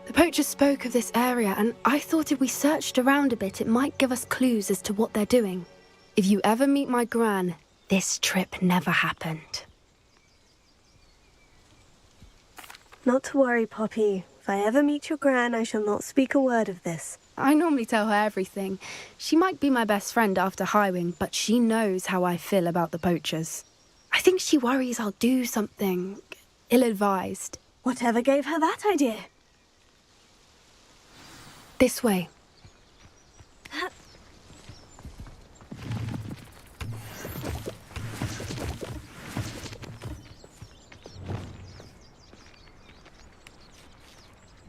The poachers spoke of this area, and I thought if we searched around a bit, it might give us clues as to what they're doing. If you ever meet my gran, this trip never happened. Not to worry, Poppy. If I ever meet your gran, I shall not speak a word of this. I normally tell her everything. She might be my best friend after Highwing, but she knows how I feel about the poachers. I think she worries I'll do something ill-advised. Whatever gave her that idea? This way.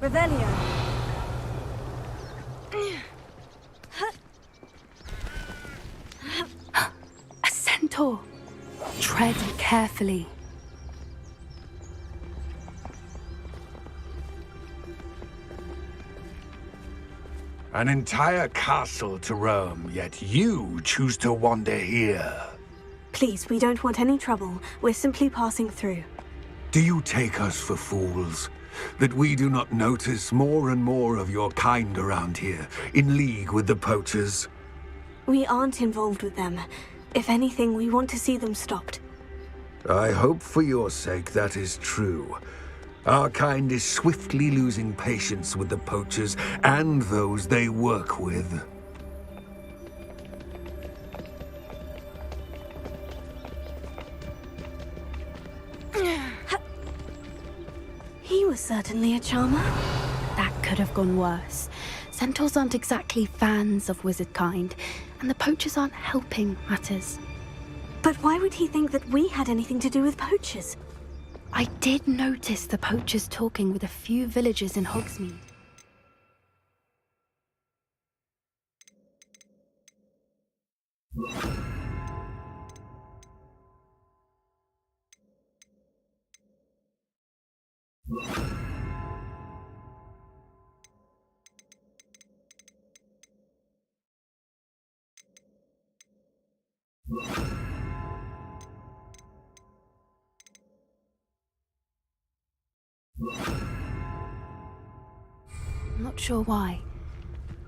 Revelio. A centaur. Tread carefully. An entire castle to roam, yet you choose to wander here. Please, we don't want any trouble. We're simply passing through. Do you take us for fools? That we do not notice more and more of your kind around here, in league with the poachers? We aren't involved with them. If anything, we want to see them stopped. I hope for your sake that is true. Our kind is swiftly losing patience with the poachers and those they work with. He was certainly a charmer. That could have gone worse. Centaurs aren't exactly fans of wizard kind, and the poachers aren't helping matters. But why would he think that we had anything to do with poachers? I did notice the poachers talking with a few villagers in Hogsmeade. I'm not sure why.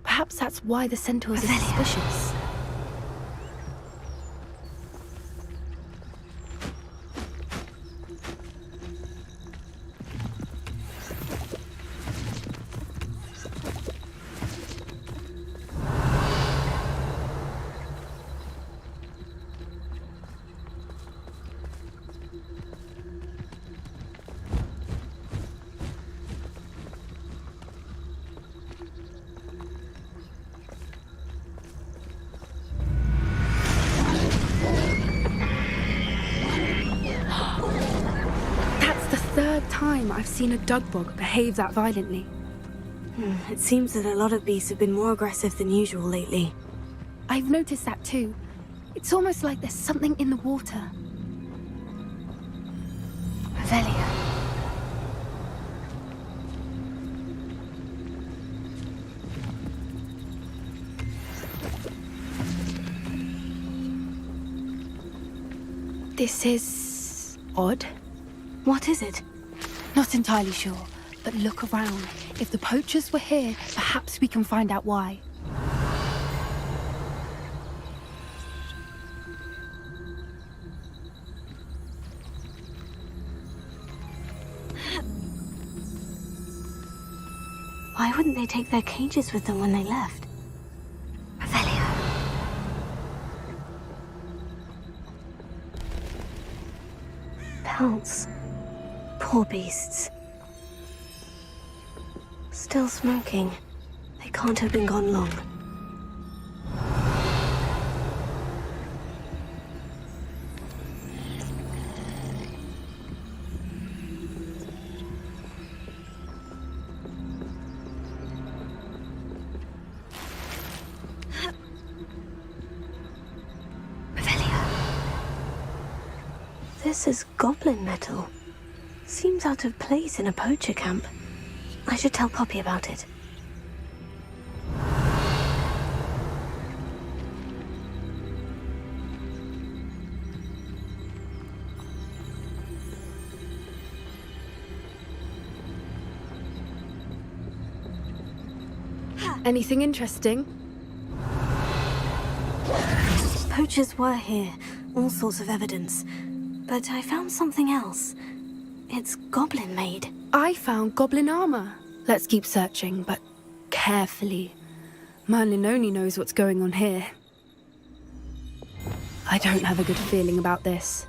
Perhaps that's why the centaurs are suspicious. I've seen a dugbog behave that violently. It seems that a lot of beasts have been more aggressive than usual lately. I've noticed that too. It's almost like there's something in the water. Revelio. This is odd. What is it? Not entirely sure, but look around. If the poachers were here, perhaps we can find out why. Why wouldn't they take their cages with them when they left? Revelio. Pelts. Poor beasts. Still smoking. They can't have been gone long. This is goblin metal. Seems out of place in a poacher camp. I should tell Poppy about it. Anything interesting? Poachers were here. All sorts of evidence. But I found something else. It's goblin-made. I found goblin armor. Let's keep searching, but carefully. Merlin only knows what's going on here. I don't have a good feeling about this.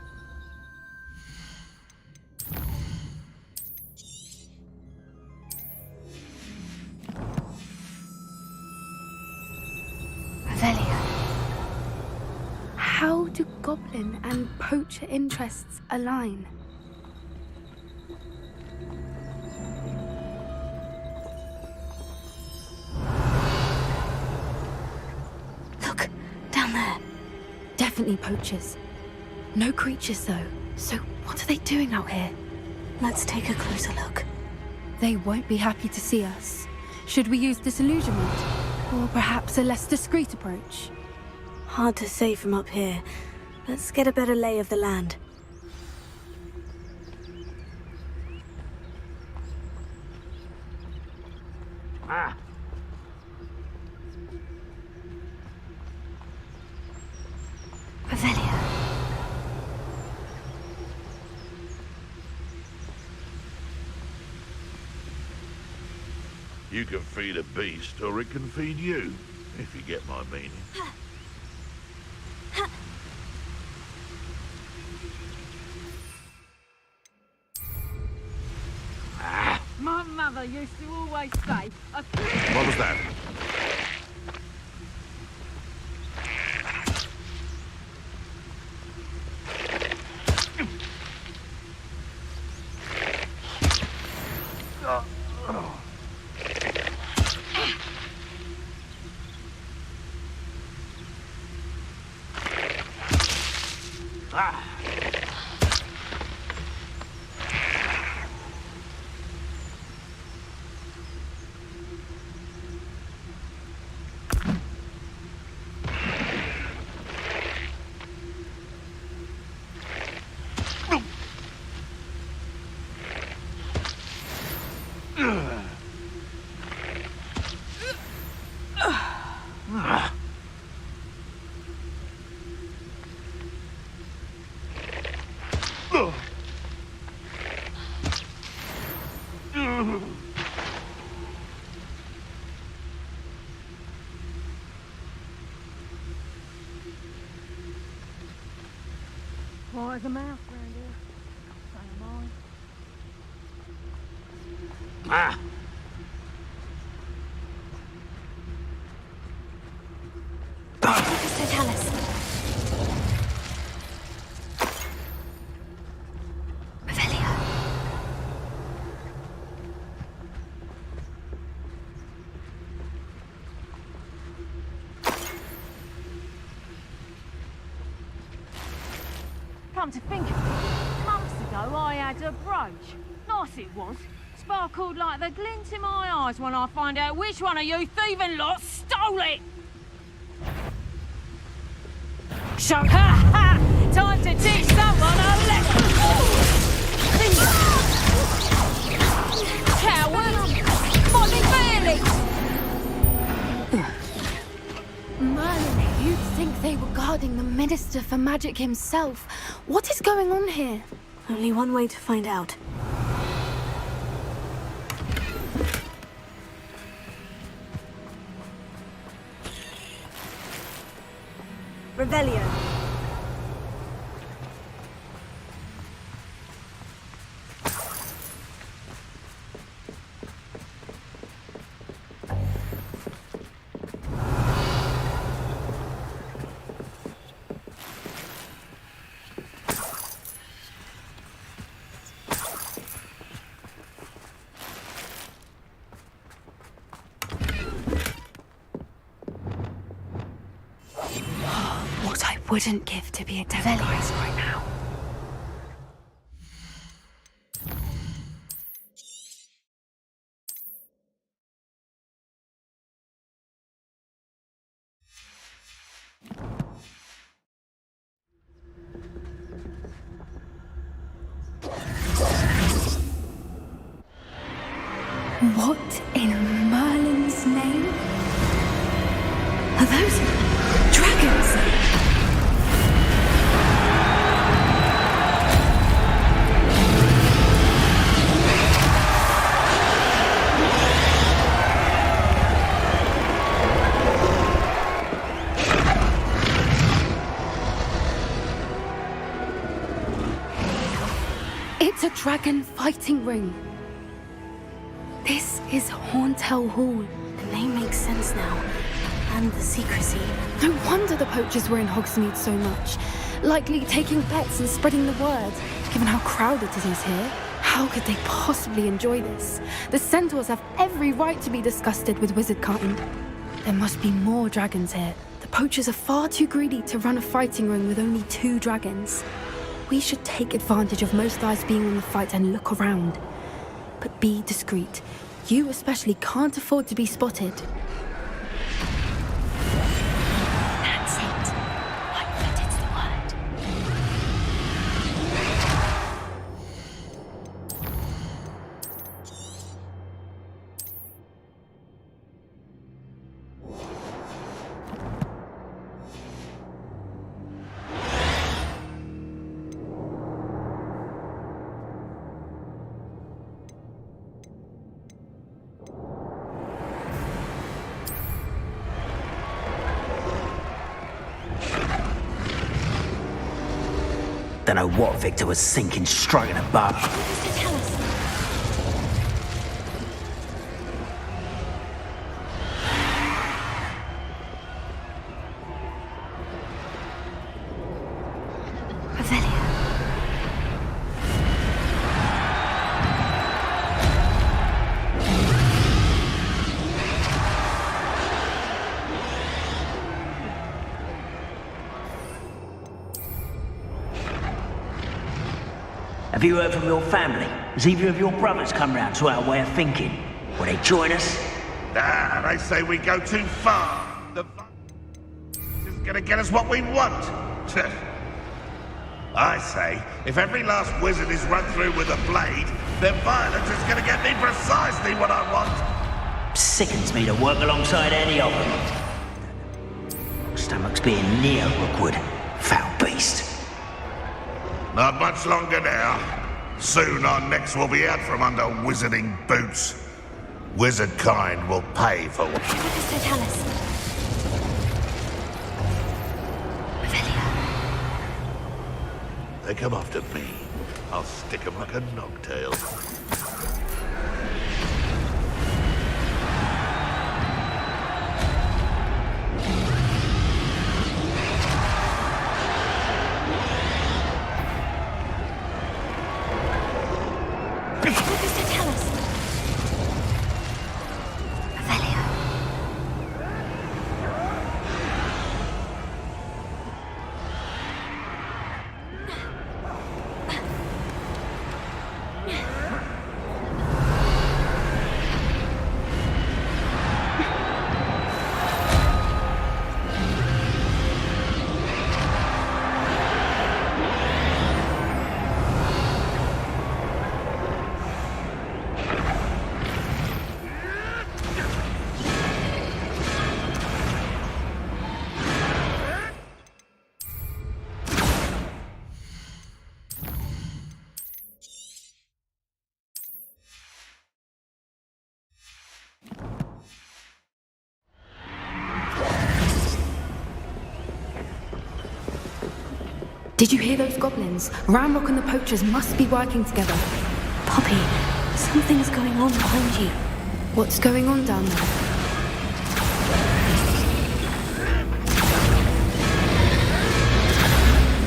Revelio. How do goblin and poacher interests align? Look, down there. Definitely poachers. No creatures though, so what are they doing out here? Let's take a closer look. They won't be happy to see us. Should we use disillusionment? Or perhaps a less discreet approach? Hard to say from up here. Let's get a better lay of the land. Ah. Revelio. You can feed a beast, or it can feed you, if you get my meaning. My mother used to always say, What was that? Why the mouth round here? So am I. Ah! Totalis. Revelio. Come to think of it, months ago I had a brooch. Nice it was. Sparkled like the glint in my eyes when I find out which one of you thieving lot stole it. So, ha ha! Time to teach someone Merlin, you'd think they were guarding the Minister for Magic himself. What is going on here? Only one way to find out. Revelio. What I wouldn't give to be at Revelio's right now. What in Merlin's name? Are those dragons? It's a dragon fighting ring. This is Horntail Hall. The name makes sense now. And the secrecy. No wonder the poachers were in Hogsmeade so much. Likely taking bets and spreading the word. Given how crowded it is here, how could they possibly enjoy this? The centaurs have every right to be disgusted with wizard cutting. There must be more dragons here. The poachers are far too greedy to run a fighting ring with only 2 dragons. We should take advantage of most eyes being on the fight and look around. But be discreet. You especially can't afford to be spotted. That's it. I bet it's the word. Don't know what Victor was thinking, striking a bargain. Tell us. Revelio. Have you heard from your family? Has either of your brothers come round to our way of thinking? Will they join us? Nah, they say we go too far. The violence is gonna get us what we want. I say, if every last wizard is run through with a blade, then violence is gonna get me precisely what I want. Sickens me to work alongside any of them. Stomach's being near Rookwood. Foul beast. Not much longer now. Soon our necks will be out from under wizarding boots. Wizard kind will pay for what. So tell us. They come after me. I'll stick 'em like a knocktail. Did you hear those goblins? Ramrock and the poachers must be working together. Poppy, something's going on behind you. What's going on down there?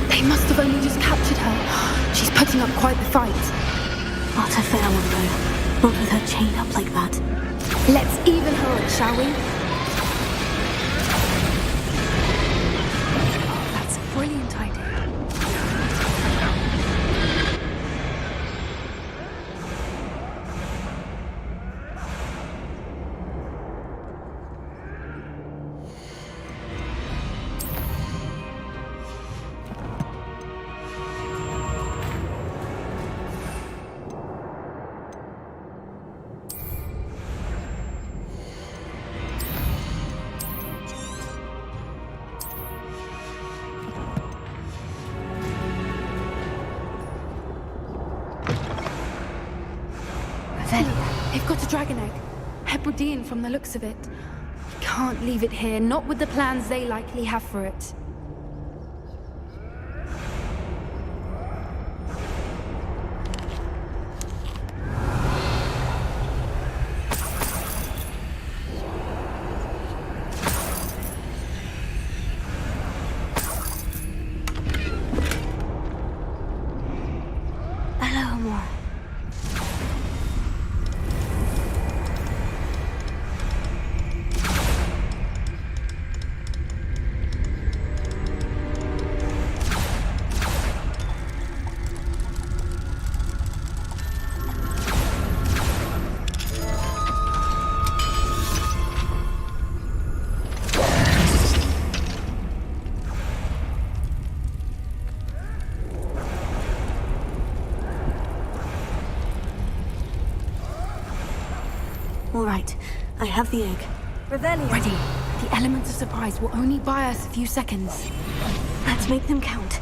They must have only just captured her. She's putting up quite the fight. Not a fair one, though. Not with her chained up like that. Let's even her up, shall we? That's a brilliant idea. They've got a dragon egg. Hebridean from the looks of it. We can't leave it here, not with the plans they likely have for it. Hello, Amor. All right, I have the egg. Ready. The elements of surprise will only buy us a few seconds. Let's make them count.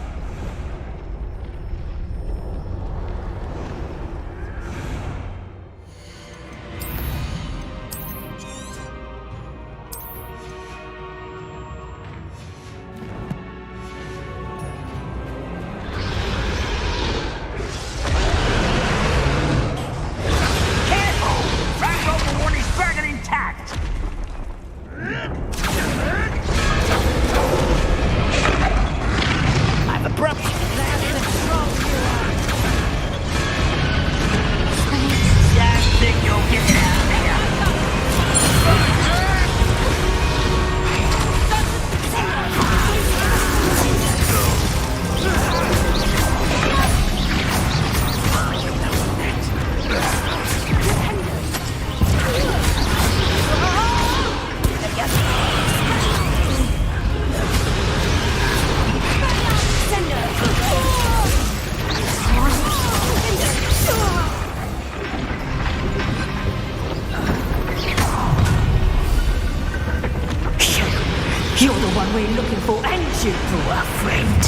You're the one we're looking for, and you, our friend.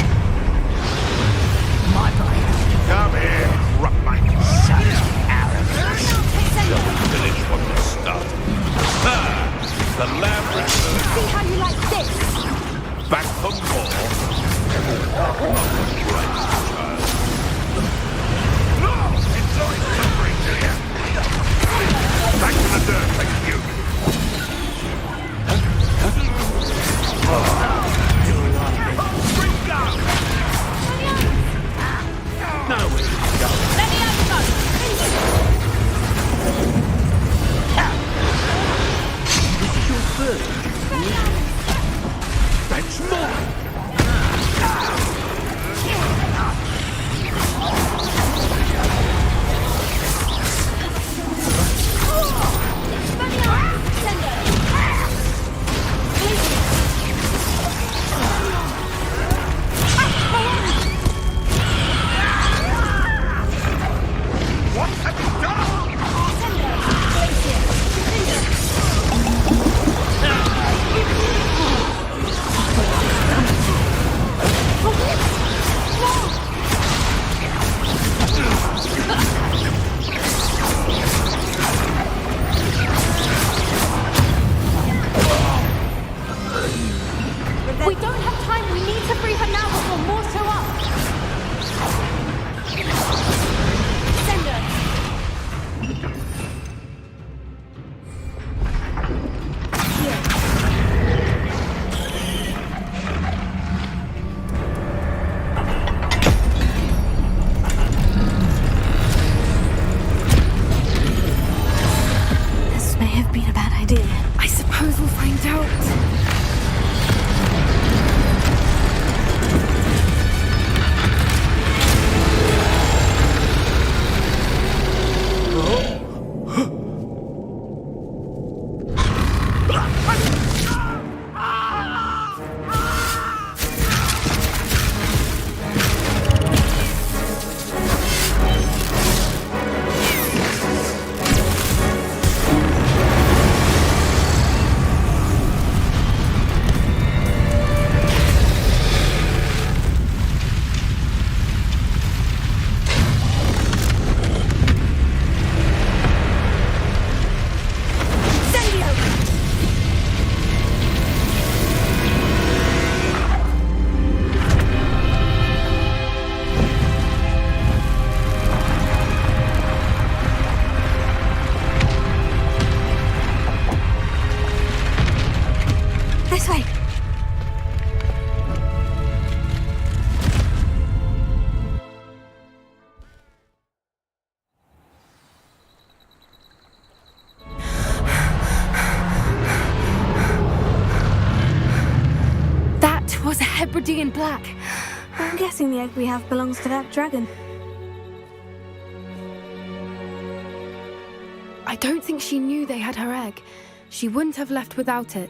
My boy. Come here, Ruckmate. Such arrogance. Don't finish what you started. The labyrinth. See how you like this? Back for more. Right, child. No! Enjoy suffering, do you? Back to the dirt, thank you. It was a Hebridean black. I'm guessing the egg we have belongs to that dragon. I don't think she knew they had her egg. She wouldn't have left without it.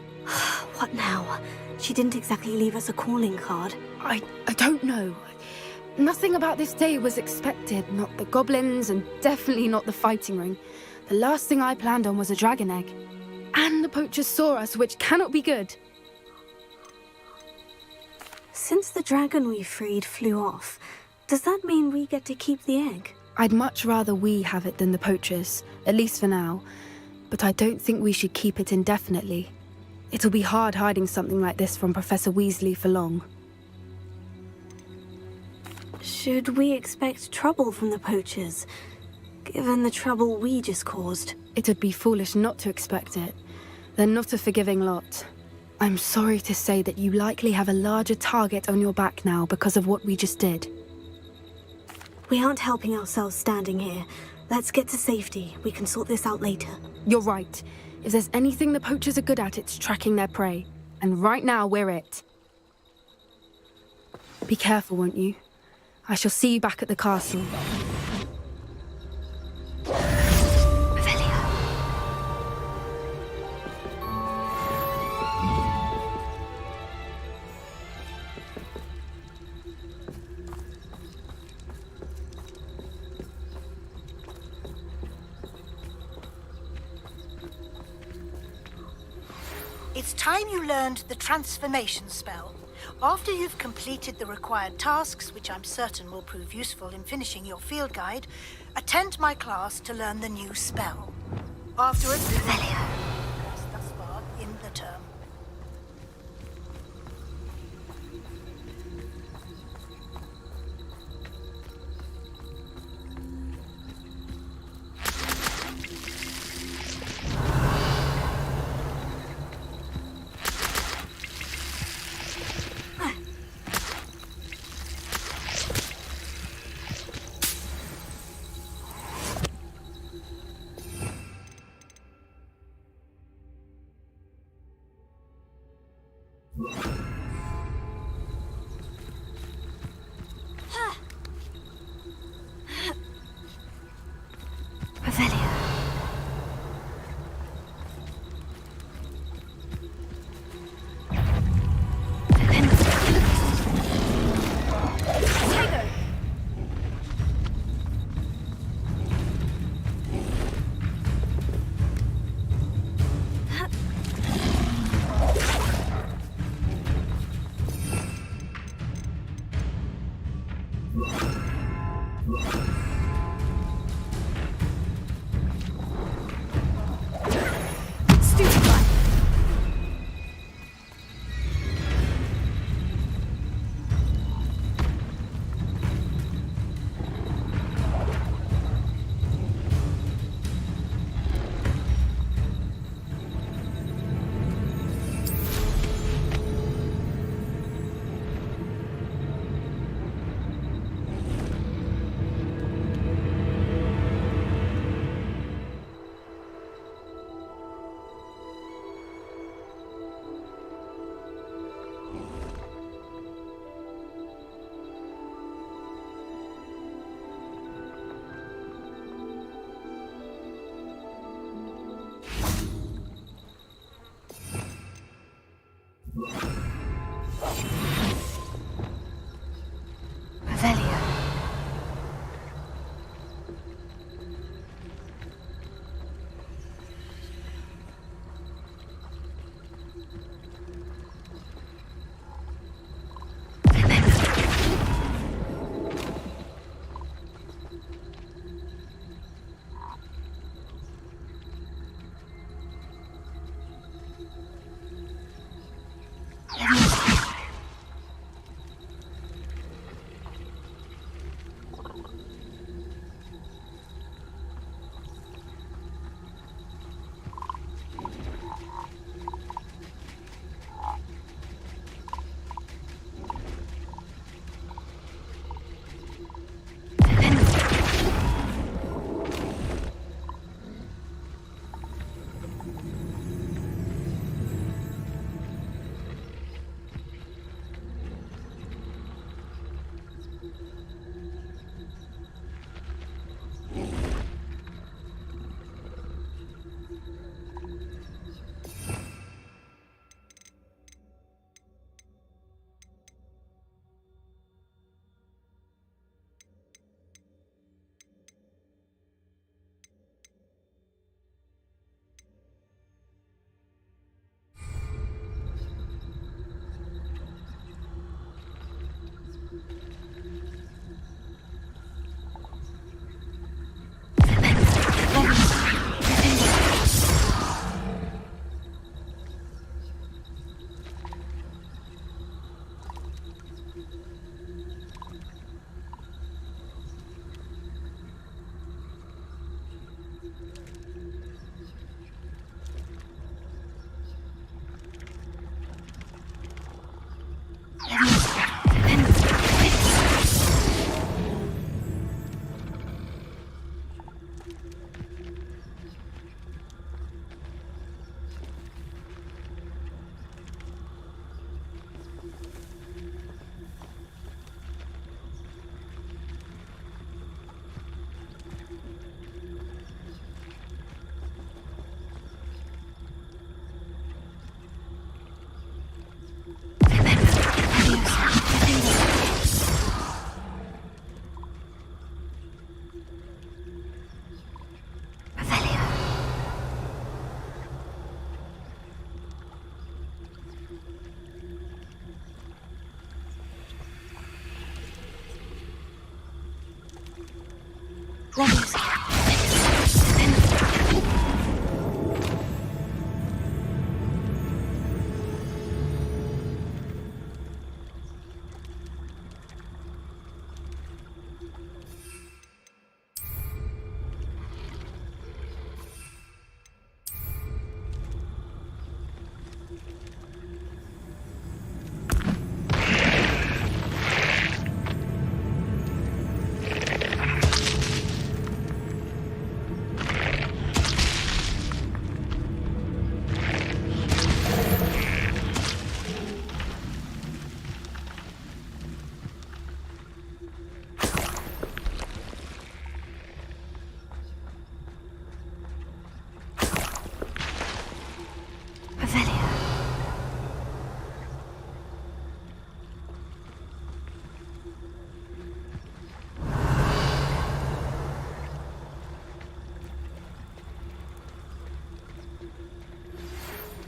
What now? She didn't exactly leave us a calling card. I don't know. Nothing about this day was expected. Not the goblins, and definitely not the fighting ring. The last thing I planned on was a dragon egg. And the poachers saw us, which cannot be good. Since the dragon we freed flew off, does that mean we get to keep the egg? I'd much rather we have it than the poachers, at least for now. But I don't think we should keep it indefinitely. It'll be hard hiding something like this from Professor Weasley for long. Should we expect trouble from the poachers, given the trouble we just caused? It'd be foolish not to expect it. They're not a forgiving lot. I'm sorry to say that you likely have a larger target on your back now because of what we just did. We aren't helping ourselves standing here. Let's get to safety. We can sort this out later. You're right. If there's anything the poachers are good at, it's tracking their prey. And right now, we're it. Be careful, won't you? I shall see you back at the castle. It's time you learned the transformation spell. After you've completed the required tasks, which I'm certain will prove useful in finishing your field guide, attend my class to learn the new spell. Afterwards, thus far in the term.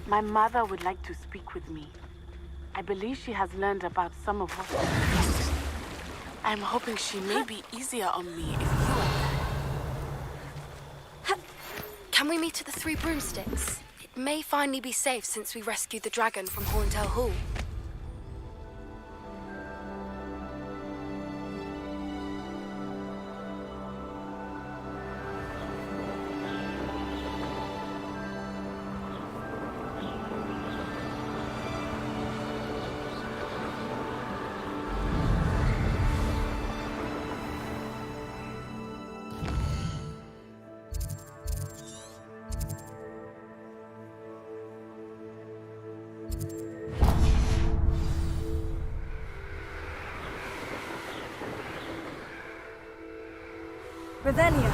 My mother would like to speak with me. I believe she has learned about some of what I'm hoping she may be easier on me if you are there. Can we meet at the Three Broomsticks? It may finally be safe since we rescued the dragon from Horntail Hall. Revelio.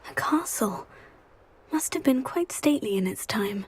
A castle. Must have been quite stately in its time.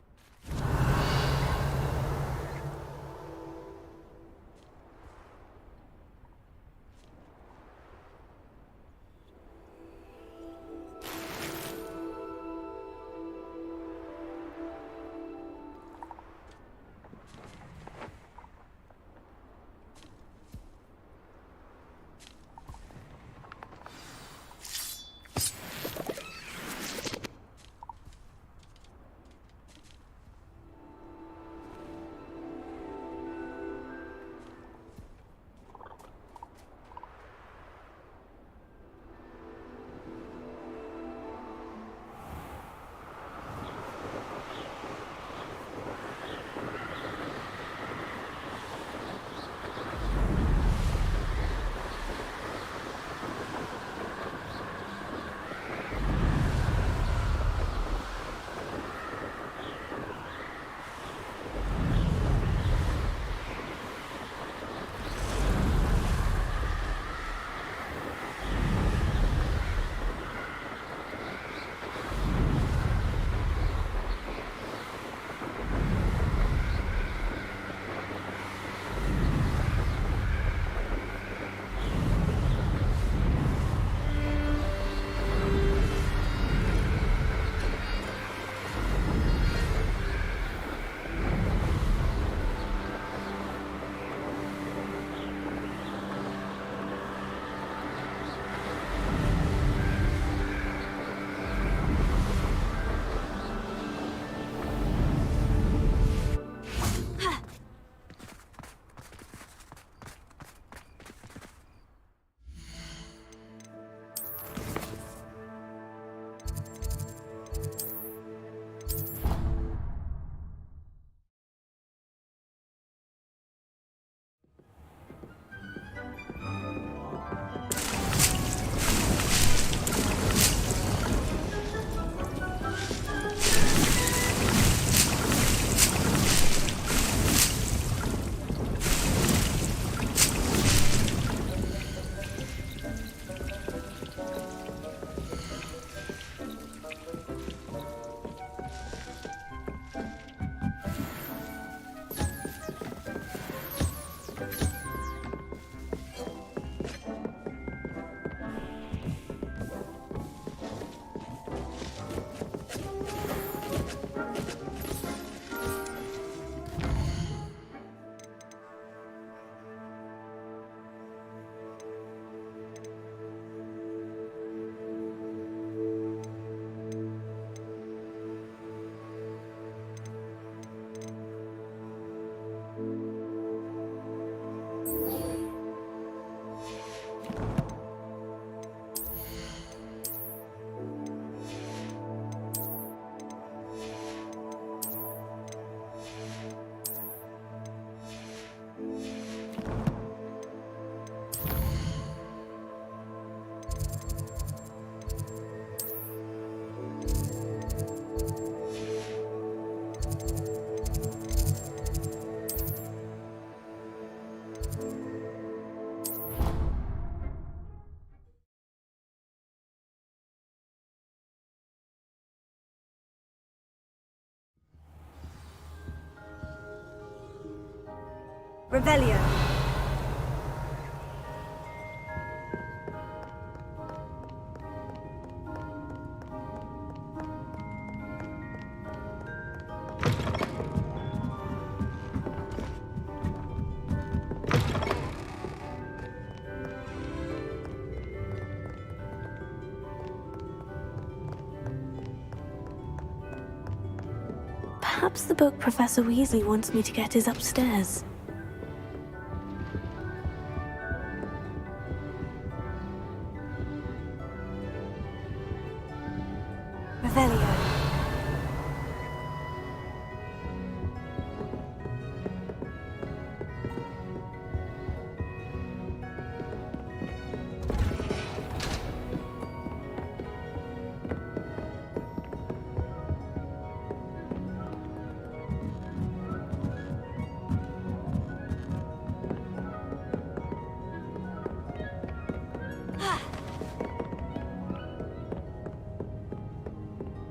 Revelio. Perhaps the book Professor Weasley wants me to get is upstairs. Revelio.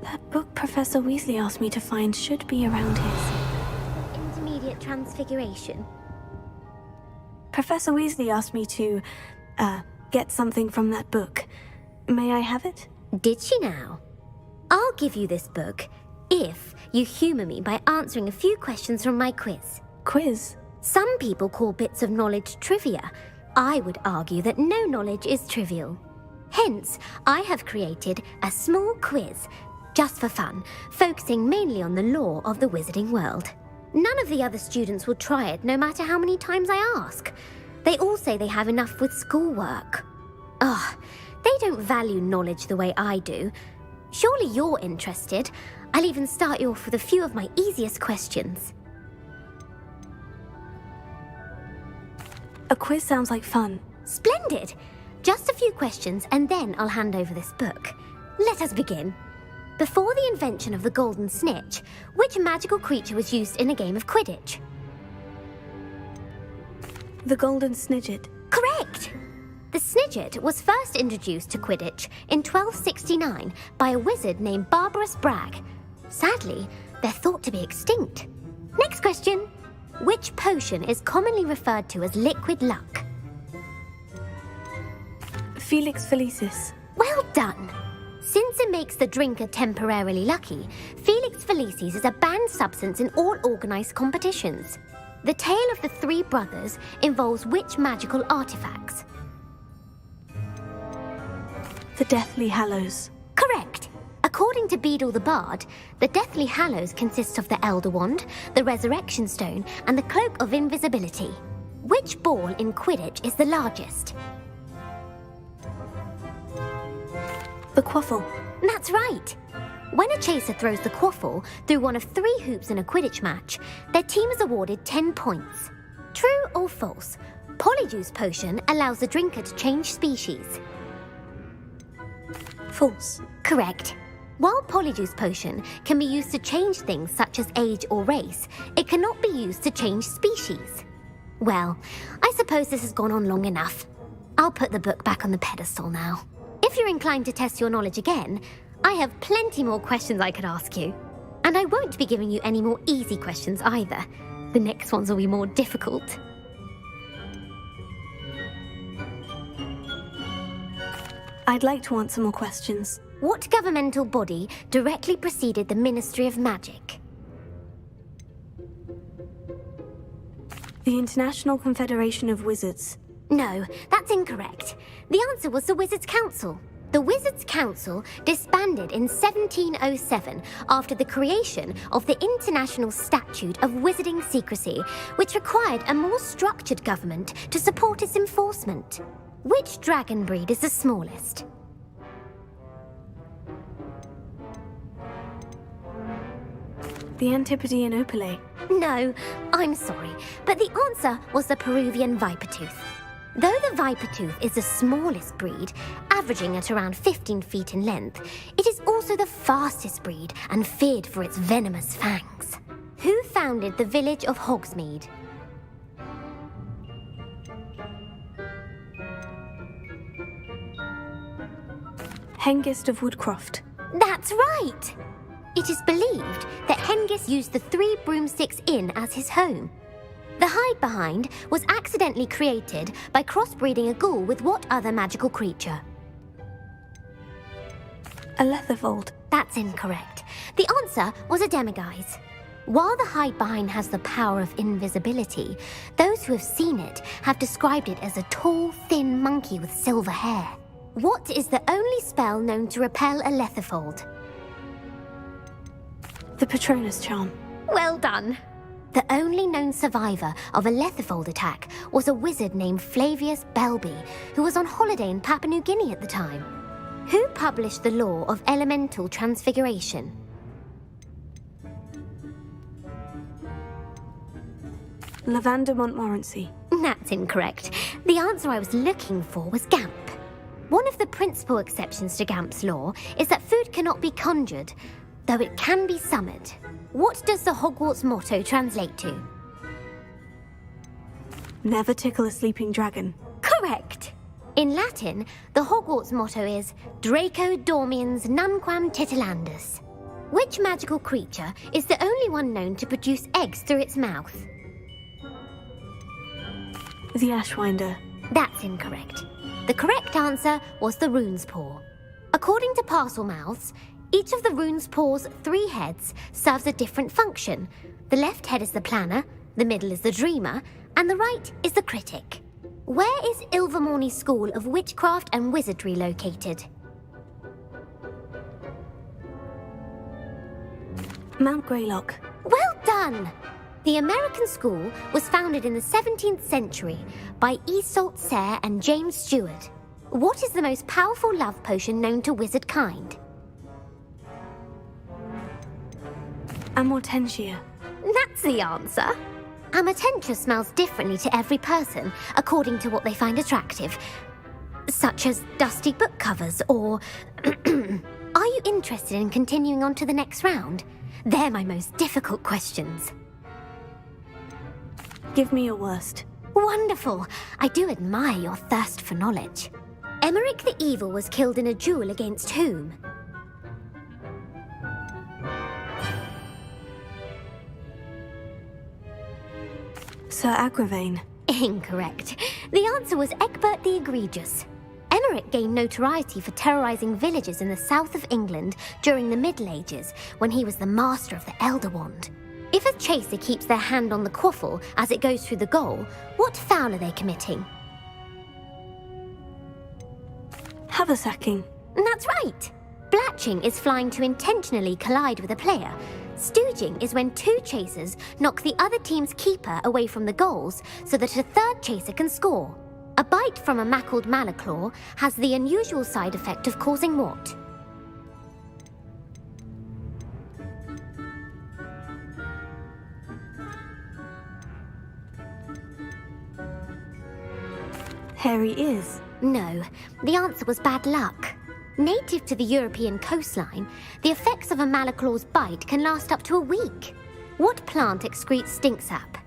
That book Professor Weasley asked me to find should be around his Intermediate transfiguration. Professor Weasley asked me to, get something from that book. May I have it? Did she now? I'll give you this book if you humour me by answering a few questions from my quiz. Quiz? Some people call bits of knowledge trivia. I would argue that no knowledge is trivial. Hence, I have created a small quiz, just for fun, focusing mainly on the lore of the wizarding world. None of the other students will try it, no matter how many times I ask. They all say they have enough with schoolwork. Ugh, they don't value knowledge the way I do. Surely you're interested. I'll even start you off with a few of my easiest questions. A quiz sounds like fun. Splendid! Just a few questions and then I'll hand over this book. Let us begin. Before the invention of the golden snitch, which magical creature was used in a game of Quidditch? The golden snidget. Correct! The snidget was first introduced to Quidditch in 1269 by a wizard named Barbarous Bragg. Sadly, they're thought to be extinct. Next question. Which potion is commonly referred to as liquid luck? Felix Felicis. Well done! Since it makes the drinker temporarily lucky, Felix Felicis is a banned substance in all organised competitions. The tale of the three brothers involves which magical artifacts? The Deathly Hallows. Correct! According to Beadle the Bard, the Deathly Hallows consists of the Elder Wand, the Resurrection Stone, and the Cloak of Invisibility. Which ball in Quidditch is the largest? The quaffle. That's right. When a chaser throws the quaffle through one of 3 hoops in a Quidditch match, their team is awarded 10 points. True or false? Polyjuice Potion allows the drinker to change species. False. Correct. While Polyjuice Potion can be used to change things such as age or race, it cannot be used to change species. Well, I suppose this has gone on long enough. I'll put the book back on the pedestal now. If you're inclined to test your knowledge again, I have plenty more questions I could ask you. And I won't be giving you any more easy questions either. The next ones will be more difficult. I'd like to answer more questions. What governmental body directly preceded the Ministry of Magic? The International Confederation of Wizards. No, that's incorrect. The answer was the Wizards' Council. The Wizards' Council disbanded in 1707 after the creation of the International Statute of Wizarding Secrecy, which required a more structured government to support its enforcement. Which dragon breed is the smallest? The Antipodean Opale. No, I'm sorry, but the answer was the Peruvian Vipertooth. Though the Vipertooth is the smallest breed, averaging at around 15 feet in length, it is also the fastest breed and feared for its venomous fangs. Who founded the village of Hogsmeade? Hengist of Woodcroft. That's right! It is believed that Hengist used the 3 Broomsticks Inn as his home. The hide-behind was accidentally created by crossbreeding a ghoul with what other magical creature? A letherfold. That's incorrect. The answer was a demiguise. While the hide-behind has the power of invisibility, those who have seen it have described it as a tall, thin monkey with silver hair. What is the only spell known to repel a letherfold? The Patronus charm. Well done. The only known survivor of a letherfold attack was a wizard named Flavius Belby, who was on holiday in Papua New Guinea at the time. Who published the law of elemental transfiguration? Lavender Montmorency. That's incorrect. The answer I was looking for was Gamp. One of the principal exceptions to Gamp's law is that food cannot be conjured, though it can be summoned. What does the Hogwarts motto translate to? Never tickle a sleeping dragon. Correct. In Latin, the Hogwarts motto is Draco Dormiens Nunquam Titilandus. Which magical creature is the only one known to produce eggs through its mouth? The Ashwinder. That's incorrect. The correct answer was the Rune's Paw. According to Parselmouths, each of the Rune's Paw's 3 heads serves a different function. The left head is the planner, the middle is the dreamer, and the right is the critic. Where is Ilvermorny School of Witchcraft and Wizardry located? Mount Greylock. Well done! The American school was founded in the 17th century by Iseult Sayre and James Stewart. What is the most powerful love potion known to wizard kind? Amortentia. That's the answer. Amortentia smells differently to every person, according to what they find attractive, such as dusty book covers or... Are you interested in continuing on to the next round? They're my most difficult questions. Give me your worst. Wonderful. I do admire your thirst for knowledge. Emmerich the Evil was killed in a duel against whom? Sir Agravain. Incorrect. The answer was Egbert the Egregious. Emmerich gained notoriety for terrorizing villages in the south of England during the Middle Ages, when he was the master of the Elder Wand. If a chaser keeps their hand on the quaffle as it goes through the goal, what foul are they committing? Haversacking. That's right. Blatching is flying to intentionally collide with a player. Stooging is when 2 chasers knock the other team's keeper away from the goals so that a third chaser can score. A bite from a mackled malaclaw has the unusual side effect of causing what? Hairy ears. No, the answer was bad luck. Native to the European coastline, the effects of a malaclaw's bite can last up to a week. What plant excretes stink sap?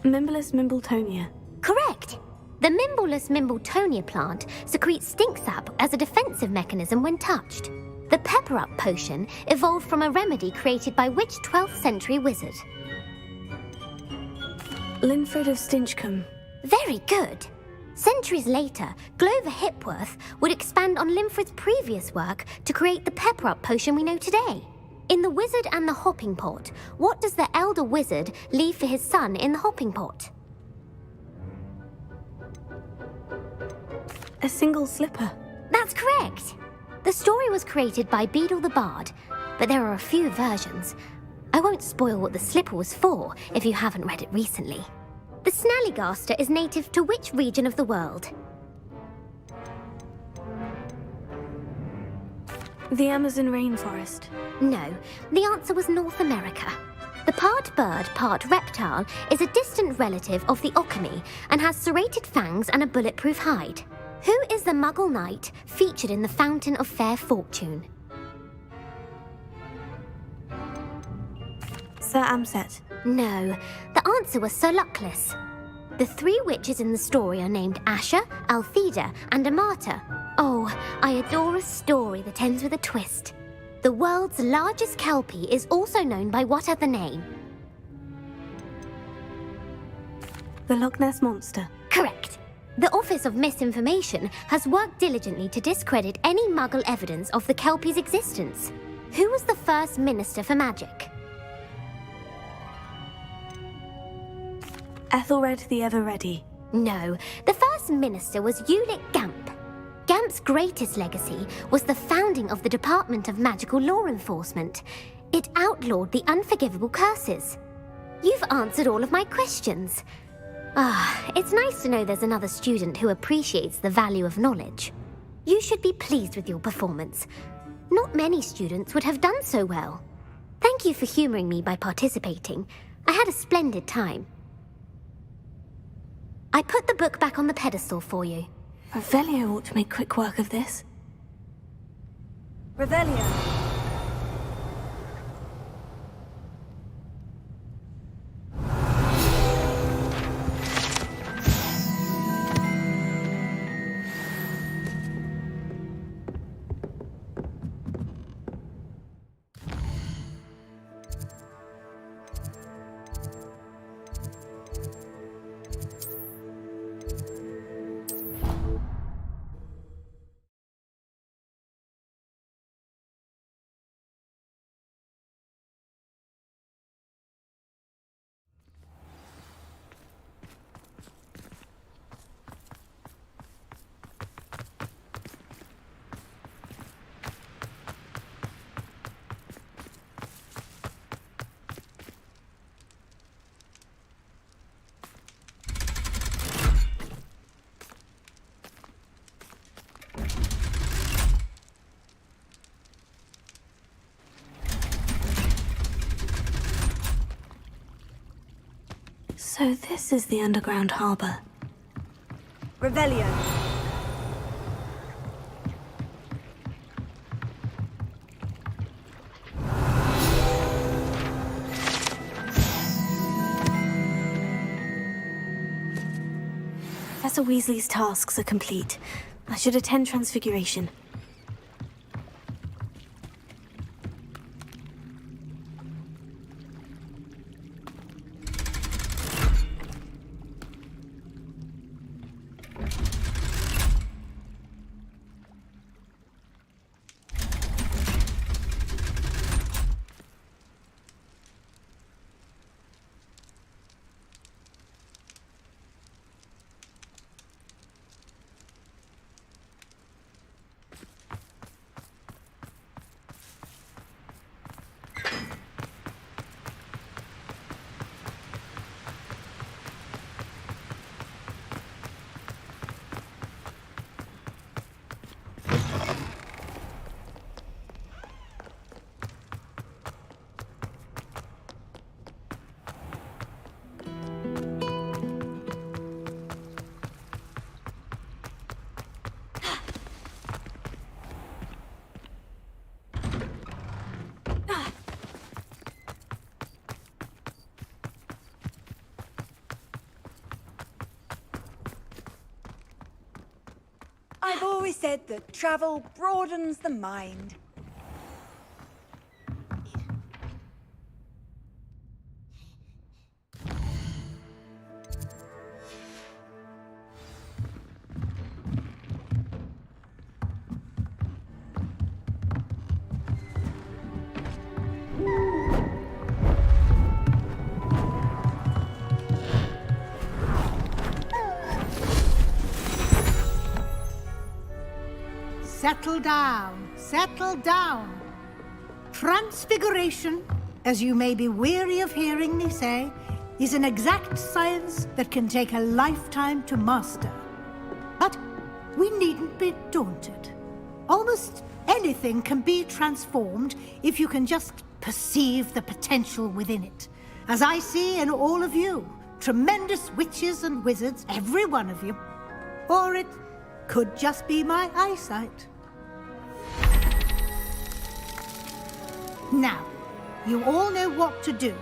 Mimblus Mimbletonia. Correct! The Mimblus Mimbletonia plant secretes stink sap as a defensive mechanism when touched. The pepper-up potion evolved from a remedy created by which 12th century wizard? Linfred of Stinchcombe. Very good! Centuries later, Glover Hipworth would expand on Linfred's previous work to create the pepper-up potion we know today. In The Wizard and the Hopping Pot, what does the elder wizard leave for his son in the hopping pot? A single slipper. That's correct! The story was created by Beadle the Bard, but there are a few versions. I won't spoil what the slipper was for if you haven't read it recently. The Snallygaster is native to which region of the world? The Amazon rainforest. No, the answer was North America. The part bird, part reptile is a distant relative of the Occamy and has serrated fangs and a bulletproof hide. Who is the Muggle knight featured in the Fountain of Fair Fortune? Sir Amset. No, the answer was Sir Luckless. The 3 witches in the story are named Asher, Altheda, and Amata. Oh, I adore a story that ends with a twist. The world's largest kelpie is also known by what other name? The Loch Ness Monster. Correct. The Office of Misinformation has worked diligently to discredit any Muggle evidence of the kelpie's existence. Who was the first Minister for Magic? Ethelred the Ever-Ready. No, the first minister was Ulick Gamp. Gamp's greatest legacy was the founding of the Department of Magical Law Enforcement. It outlawed the unforgivable curses. You've answered all of my questions. It's nice to know there's another student who appreciates the value of knowledge. You should be pleased with your performance. Not many students would have done so well. Thank you for humoring me by participating. I had a splendid time. I put the book back on the pedestal for you. Revelio ought to make quick work of this. Revelio. So this is the underground harbor. Revelio. Professor Weasley's tasks are complete. I should attend Transfiguration. I've always said that travel broadens the mind. Settle down, settle down. Transfiguration, as you may be weary of hearing me say, is an exact science that can take a lifetime to master. But we needn't be daunted. Almost anything can be transformed if you can just perceive the potential within it. As I see in all of you, tremendous witches and wizards, every one of you. Or it could just be my eyesight. Now, you all know what to do.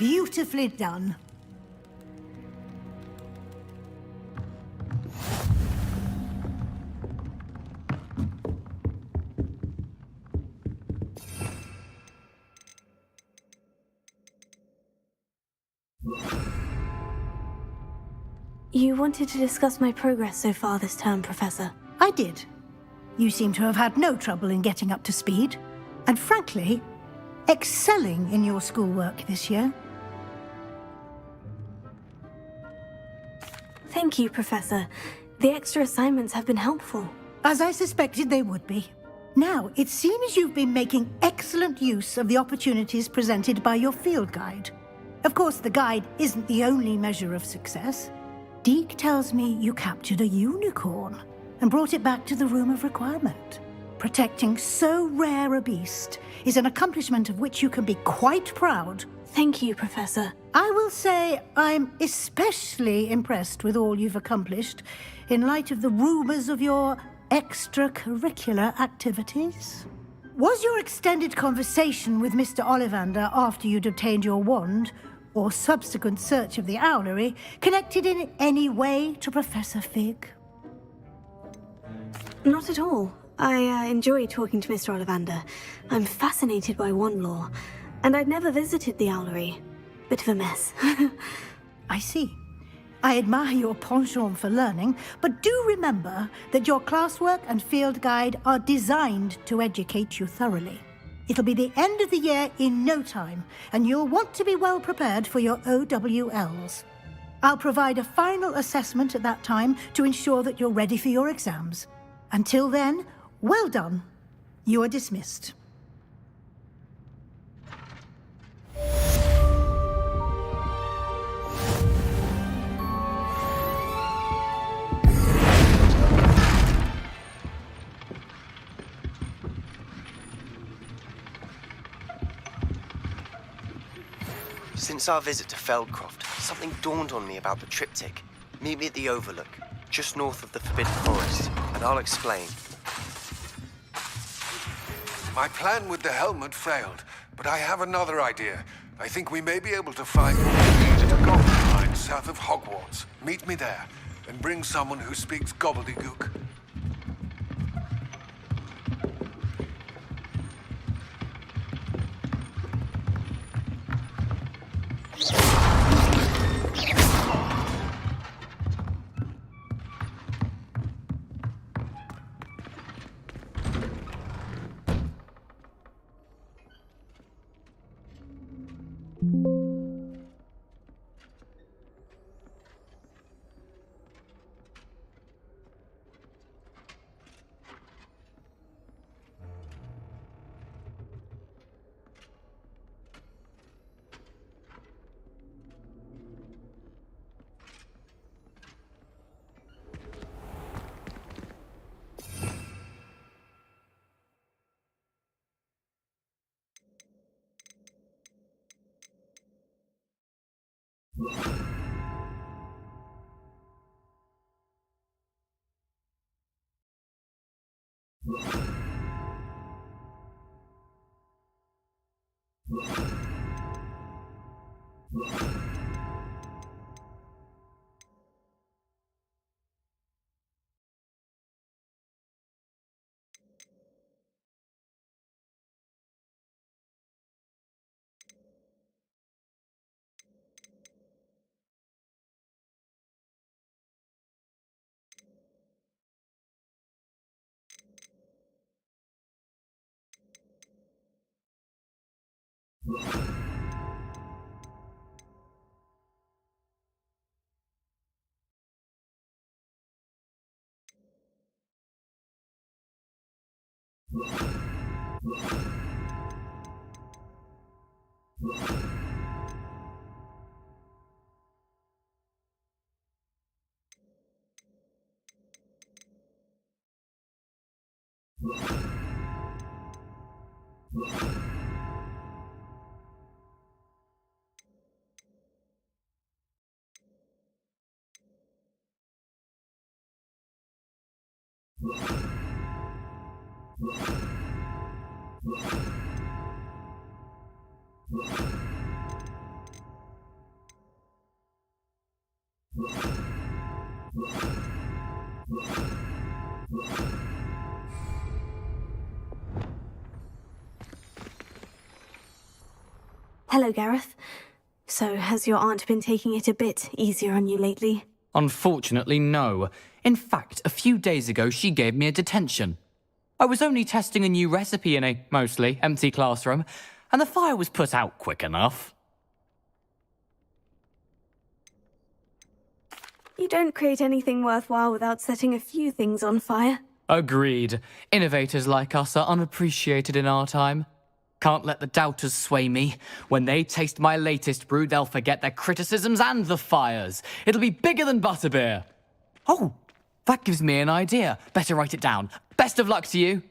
Beautifully done. You wanted to discuss my progress so far this term, Professor. I did. You seem to have had no trouble in getting up to speed, and frankly, excelling in your schoolwork this year. Thank you, Professor. The extra assignments have been helpful. As I suspected they would be. Now, it seems you've been making excellent use of the opportunities presented by your field guide. Of course, the guide isn't the only measure of success. Deke tells me you captured a unicorn and brought it back to the Room of Requirement. Protecting so rare a beast is an accomplishment of which you can be quite proud. Thank you, Professor. I will say I'm especially impressed with all you've accomplished in light of the rumors of your extracurricular activities. Was your extended conversation with Mr. Ollivander after you'd obtained your wand, or subsequent search of the owlery, connected in any way to Professor Fig? Not at all. I enjoy talking to Mr. Ollivander. I'm fascinated by wand lore, and I'd never visited the owlery. Bit of a mess. I see. I admire your penchant for learning, but do remember that your classwork and field guide are designed to educate you thoroughly. It'll be the end of the year in no time, and you'll want to be well prepared for your OWLs. I'll provide a final assessment at that time to ensure that you're ready for your exams. Until then, well done. You are dismissed. Since our visit to Feldcroft, something dawned on me about the triptych. Meet me at the Overlook, just north of the Forbidden Forest, and I'll explain. My plan with the helmet failed, but I have another idea. I think we may be able to find what we need at a goblin mine south of Hogwarts. Meet me there, and bring someone who speaks gobbledygook. Hello, Gareth. So, has your aunt been taking it a bit easier on you lately? Unfortunately, no. In fact, a few days ago, she gave me a detention. I was only testing a new recipe in a mostly empty classroom, and the fire was put out quick enough. You don't create anything worthwhile without setting a few things on fire. Agreed. Innovators like us are unappreciated in our time. Can't let the doubters sway me. When they taste my latest brew, they'll forget their criticisms and the fires. It'll be bigger than butterbeer. Oh, that gives me an idea. Better write it down. Best of luck to you.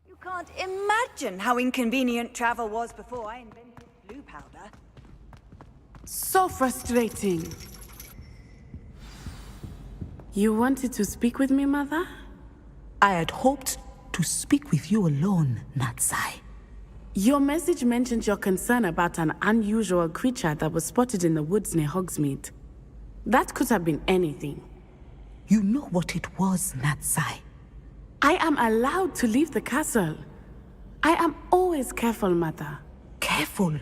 You can't imagine how inconvenient travel was before I invented blue powder. So frustrating. You wanted to speak with me, Mother? I had hoped to speak with you alone, Natsai. Your message mentioned your concern about an unusual creature that was spotted in the woods near Hogsmeade. That could have been anything. You know what it was, Natsai. I am allowed to leave the castle. I am always careful, Mother. Careful?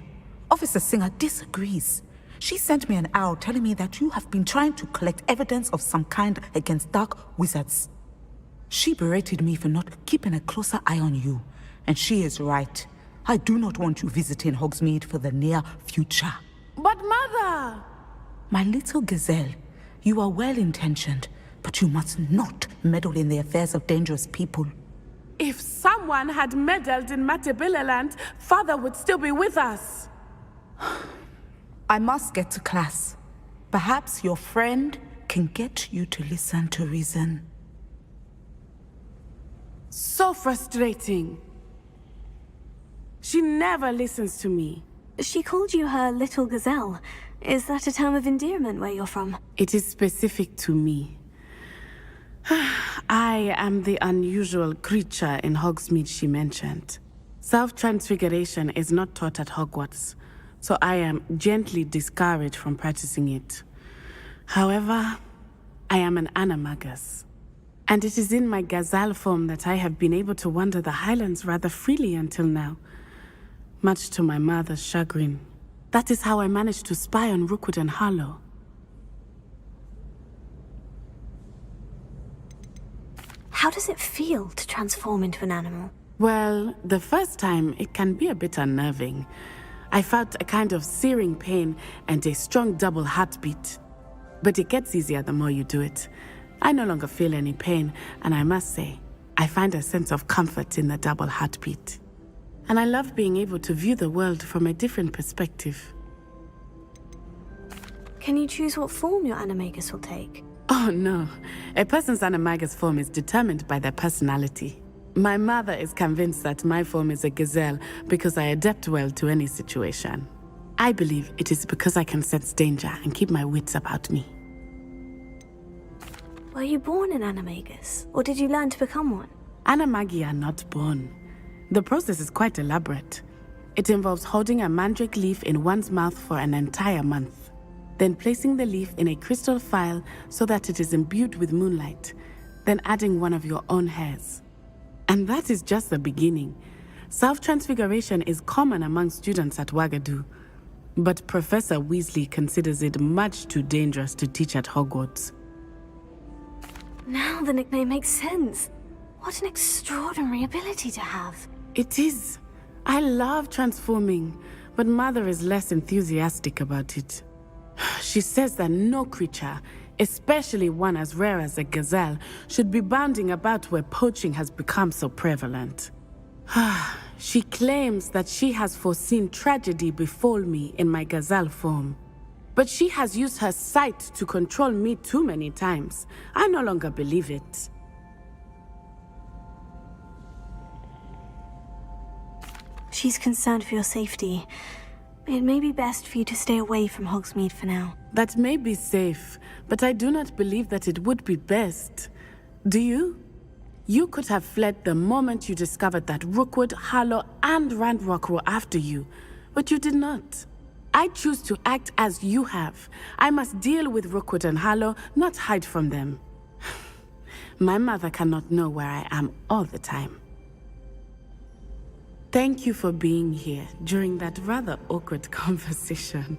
Officer Singer disagrees. She sent me an owl telling me that you have been trying to collect evidence of some kind against dark wizards. She berated me for not keeping a closer eye on you. And she is right. I do not want you visiting Hogsmeade for the near future. But Mother! My little gazelle, you are well-intentioned, but you must not meddle in the affairs of dangerous people. If someone had meddled in Matabeleland, Father would still be with us. I must get to class. Perhaps your friend can get you to listen to reason. So frustrating. She never listens to me. She called you her little gazelle. Is that a term of endearment where you're from? It is specific to me. I am the unusual creature in Hogsmeade she mentioned. Self-transfiguration is not taught at Hogwarts, so I am gently discouraged from practicing it. However, I am an animagus, and it is in my gazelle form that I have been able to wander the Highlands rather freely until now, much to my mother's chagrin. That is how I managed to spy on Rookwood and Harlow. How does it feel to transform into an animal? Well, the first time, it can be a bit unnerving. I felt a kind of searing pain and a strong double heartbeat. But it gets easier the more you do it. I no longer feel any pain, and I must say, I find a sense of comfort in the double heartbeat. And I love being able to view the world from a different perspective. Can you choose what form your animagus will take? Oh no, a person's animagus form is determined by their personality. My mother is convinced that my form is a gazelle because I adapt well to any situation. I believe it is because I can sense danger and keep my wits about me. Were you born an animagus, or did you learn to become one? Animagi are not born. The process is quite elaborate. It involves holding a mandrake leaf in one's mouth for an entire month, then placing the leaf in a crystal phial so that it is imbued with moonlight, then adding one of your own hairs. And that is just the beginning. Self-transfiguration is common among students at Wagadu, but Professor Weasley considers it much too dangerous to teach at Hogwarts. Now the nickname makes sense. What an extraordinary ability to have. It is. I love transforming, but Mother is less enthusiastic about it. She says that no creature, especially one as rare as a gazelle, should be bounding about where poaching has become so prevalent. She claims that she has foreseen tragedy befall me in my gazelle form. But she has used her sight to control me too many times. I no longer believe it. She's concerned for your safety. It may be best for you to stay away from Hogsmeade for now. That may be safe, but I do not believe that it would be best. Do you? You could have fled the moment you discovered that Rookwood, Harlow, and Ranrock were after you, but you did not. I choose to act as you have. I must deal with Rookwood and Harlow, not hide from them. My mother cannot know where I am all the time. Thank you for being here during that rather awkward conversation.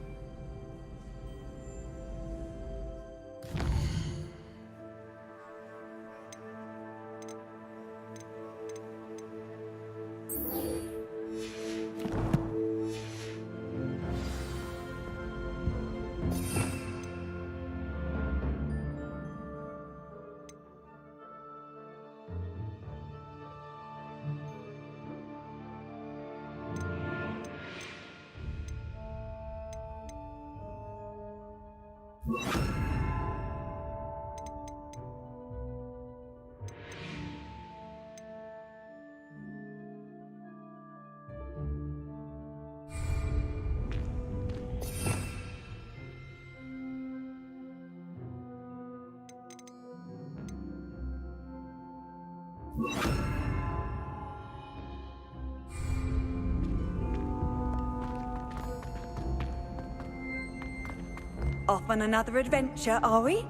Off on another adventure, are we?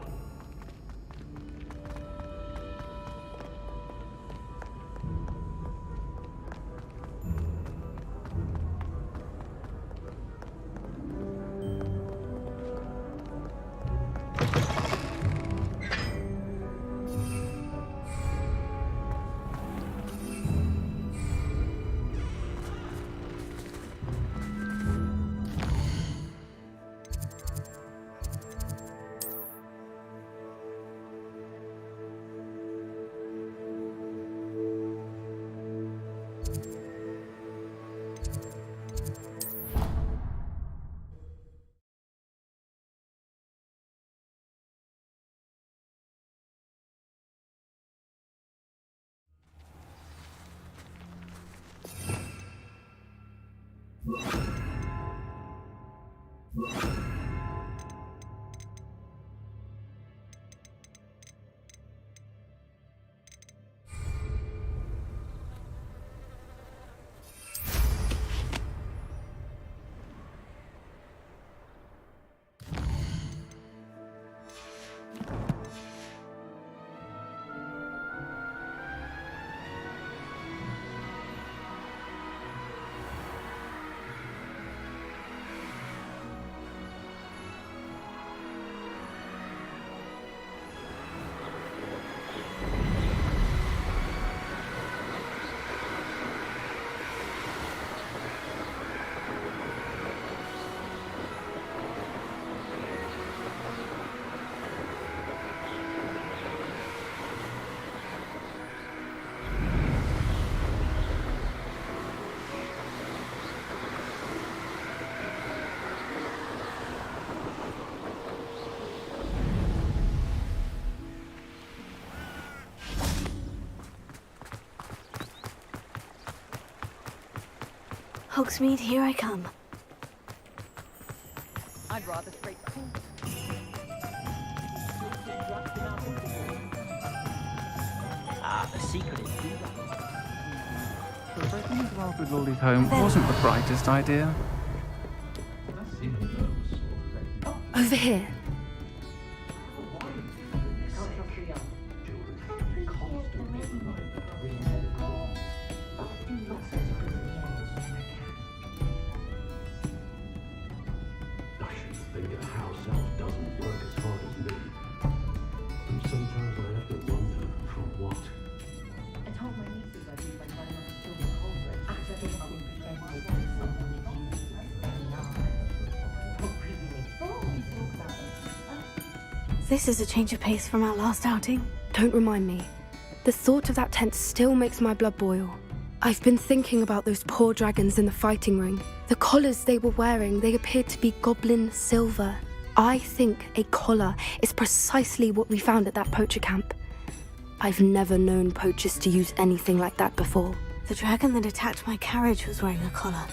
Hogsmeade, here I come. I'd rather straight. The secret is Breaking into Alfred Lawley's home wasn't the brightest idea. Over here. This is a change of pace from our last outing. Don't remind me. The thought of that tent still makes my blood boil. I've been thinking about those poor dragons in the fighting ring. The collars they were wearing, they appeared to be goblin silver. I think a collar is precisely what we found at that poacher camp. I've never known poachers to use anything like that before. The dragon that attacked my carriage was wearing a collar.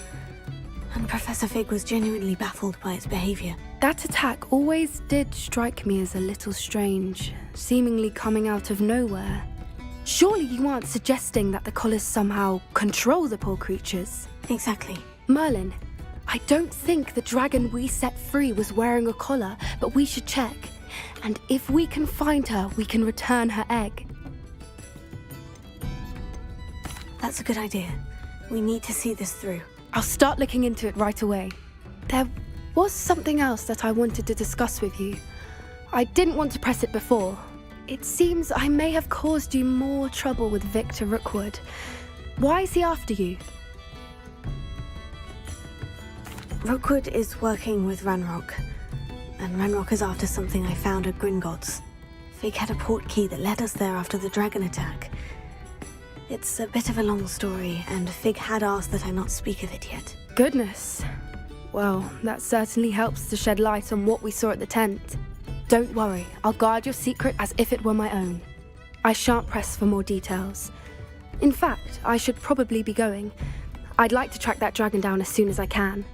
And Professor Fig was genuinely baffled by its behavior. That attack always did strike me as a little strange, seemingly coming out of nowhere. Surely you aren't suggesting that the collars somehow control the poor creatures? Exactly. Merlin, I don't think the dragon we set free was wearing a collar, but we should check. And if we can find her, we can return her egg. That's a good idea. We need to see this through. I'll start looking into it right away. There was something else that I wanted to discuss with you. I didn't want to press it before. It seems I may have caused you more trouble with Victor Rookwood. Why is he after you? Rookwood is working with Ranrock, and Ranrock is after something I found at Gringotts. Fig had a port key that led us there after the dragon attack. It's a bit of a long story, and Fig had asked that I not speak of it yet. Goodness. Well, that certainly helps to shed light on what we saw at the tent. Don't worry, I'll guard your secret as if it were my own. I shan't press for more details. In fact, I should probably be going. I'd like to track that dragon down as soon as I can.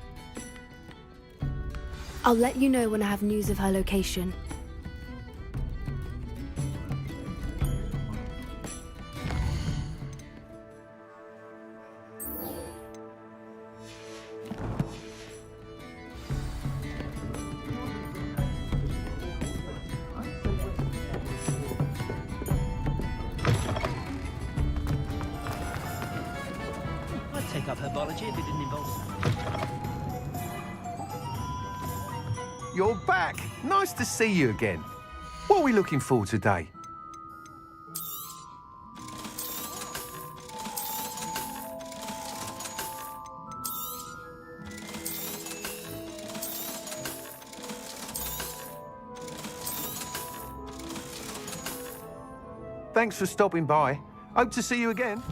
I'll let you know when I have news of her location. Take up herbology if it didn't involve science. You're back. Nice to see you again. What are we looking for today? Thanks for stopping by. Hope to see you again.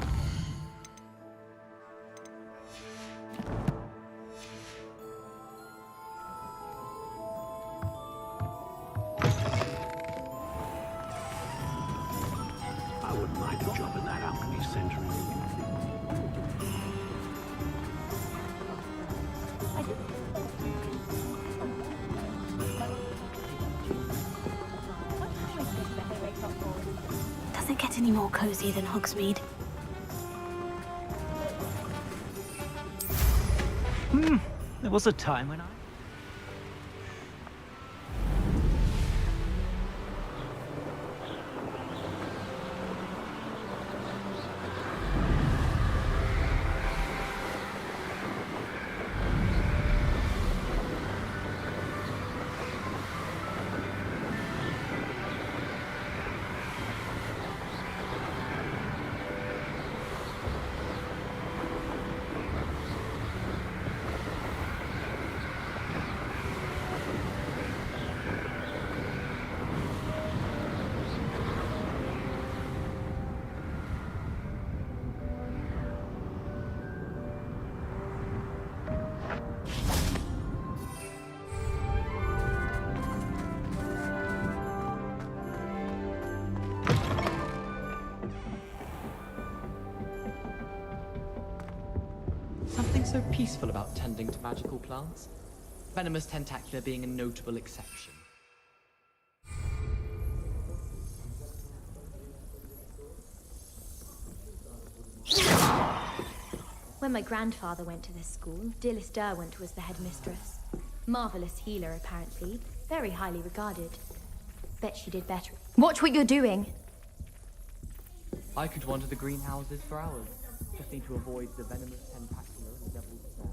Doesn't get any more cozy than Hogsmeade. There was a time when I... something so peaceful about tending to magical plants. Venomous tentacula being a notable exception. When my grandfather went to this school, Dilys Derwent was the headmistress. Marvelous healer, apparently. Very highly regarded. Bet she did better. Watch what you're doing. I could wander the greenhouses for hours. Just need to avoid the venomous tentacula and the devil's snare.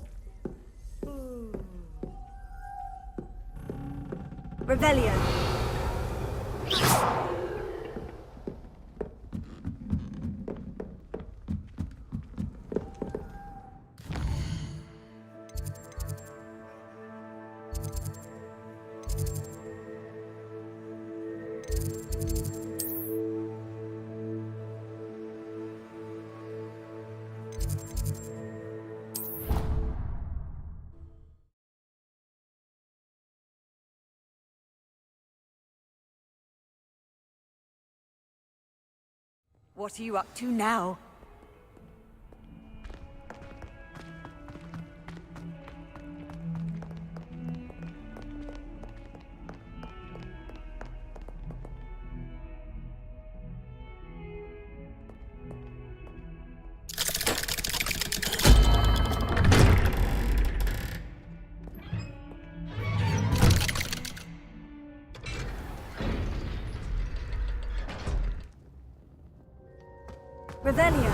Revelio. What are you up to now? Revelio.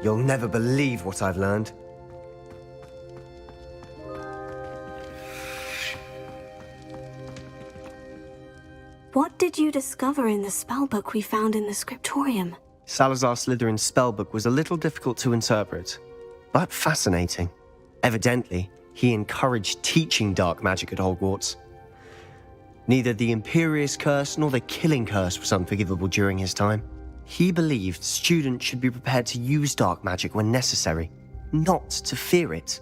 You'll never believe what I've learned. What did you discover in the spellbook we found in the scriptorium? Salazar Slytherin's spellbook was a little difficult to interpret, but fascinating. Evidently, he encouraged teaching dark magic at Hogwarts. Neither the Imperious Curse nor the Killing Curse was unforgivable during his time. He believed students should be prepared to use dark magic when necessary, not to fear it.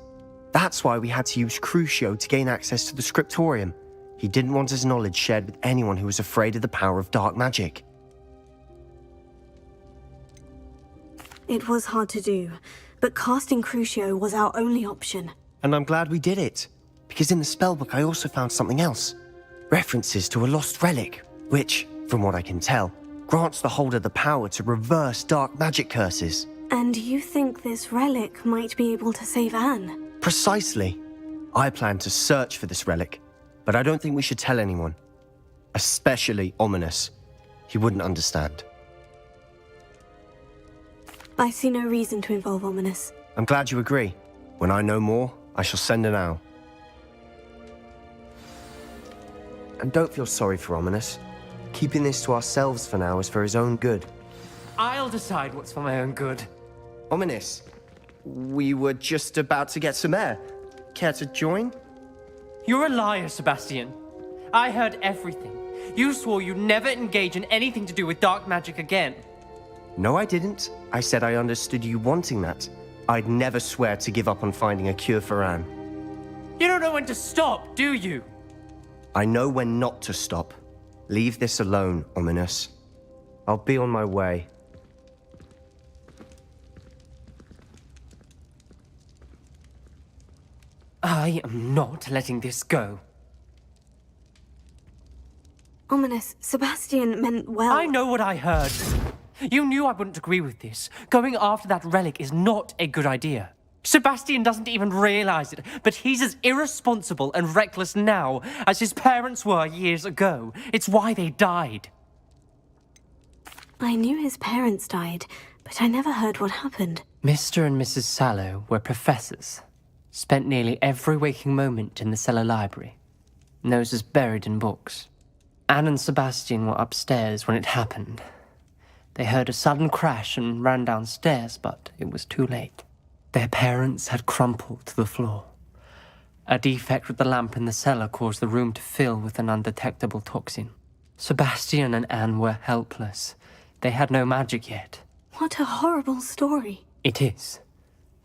That's why we had to use Crucio to gain access to the scriptorium. He didn't want his knowledge shared with anyone who was afraid of the power of dark magic. It was hard to do, but casting Crucio was our only option. And I'm glad we did it, because in the spellbook I also found something else. References to a lost relic, which, from what I can tell, grants the holder the power to reverse dark magic curses. And you think this relic might be able to save Anne? Precisely. I plan to search for this relic, but I don't think we should tell anyone. Especially Ominous. He wouldn't understand. I see no reason to involve Ominous. I'm glad you agree. When I know more, I shall send an owl. And don't feel sorry for Ominous. Keeping this to ourselves for now is for his own good. I'll decide what's for my own good. Ominous, we were just about to get some air. Care to join? You're a liar, Sebastian. I heard everything. You swore you'd never engage in anything to do with dark magic again. No, I didn't. I said I understood you wanting that. I'd never swear to give up on finding a cure for Anne. You don't know when to stop, do you? I know when not to stop. Leave this alone, Ominous. I'll be on my way. I am not letting this go. Ominous, Sebastian meant well. I know what I heard. You knew I wouldn't agree with this. Going after that relic is not a good idea. Sebastian doesn't even realize it, but he's as irresponsible and reckless now as his parents were years ago. It's why they died. I knew his parents died, but I never heard what happened. Mr. and Mrs. Sallow were professors. Spent nearly every waking moment in the cellar library. Noses buried in books. Anne and Sebastian were upstairs when it happened. They heard a sudden crash and ran downstairs, but it was too late. Their parents had crumpled to the floor. A defect with the lamp in the cellar caused the room to fill with an undetectable toxin. Sebastian and Anne were helpless. They had no magic yet. What a horrible story. It is.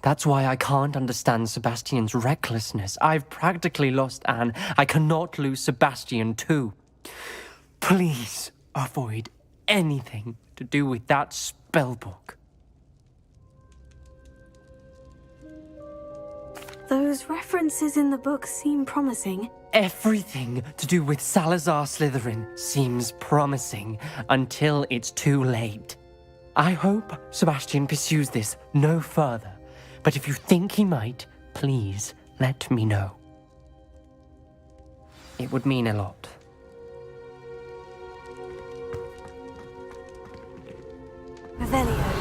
That's why I can't understand Sebastian's recklessness. I've practically lost Anne. I cannot lose Sebastian too. Please avoid anything to do with that spellbook. Those references in the book seem promising. Everything to do with Salazar Slytherin seems promising until it's too late. I hope Sebastian pursues this no further, but if you think he might, please let me know. It would mean a lot. Revelio.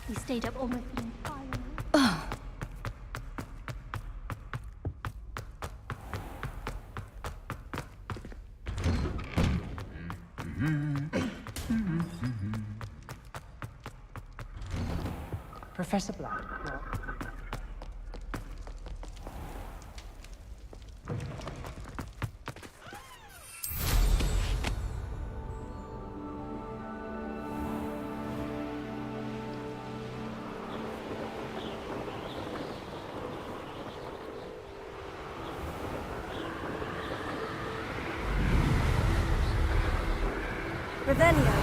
We stayed up almost the entire night. Professor Black. Revelio.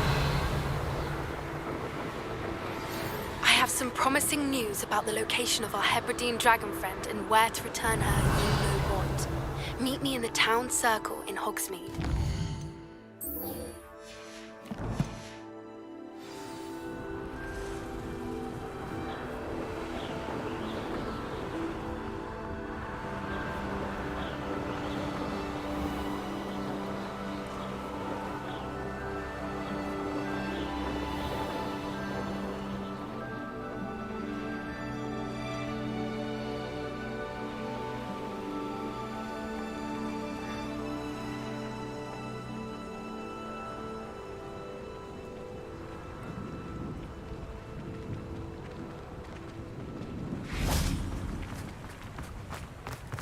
I have some promising news about the location of our Hebridean dragon friend and where to return her, you know what. Meet me in the town circle in Hogsmeade.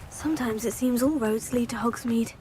Sometimes it seems all roads lead to Hogsmeade.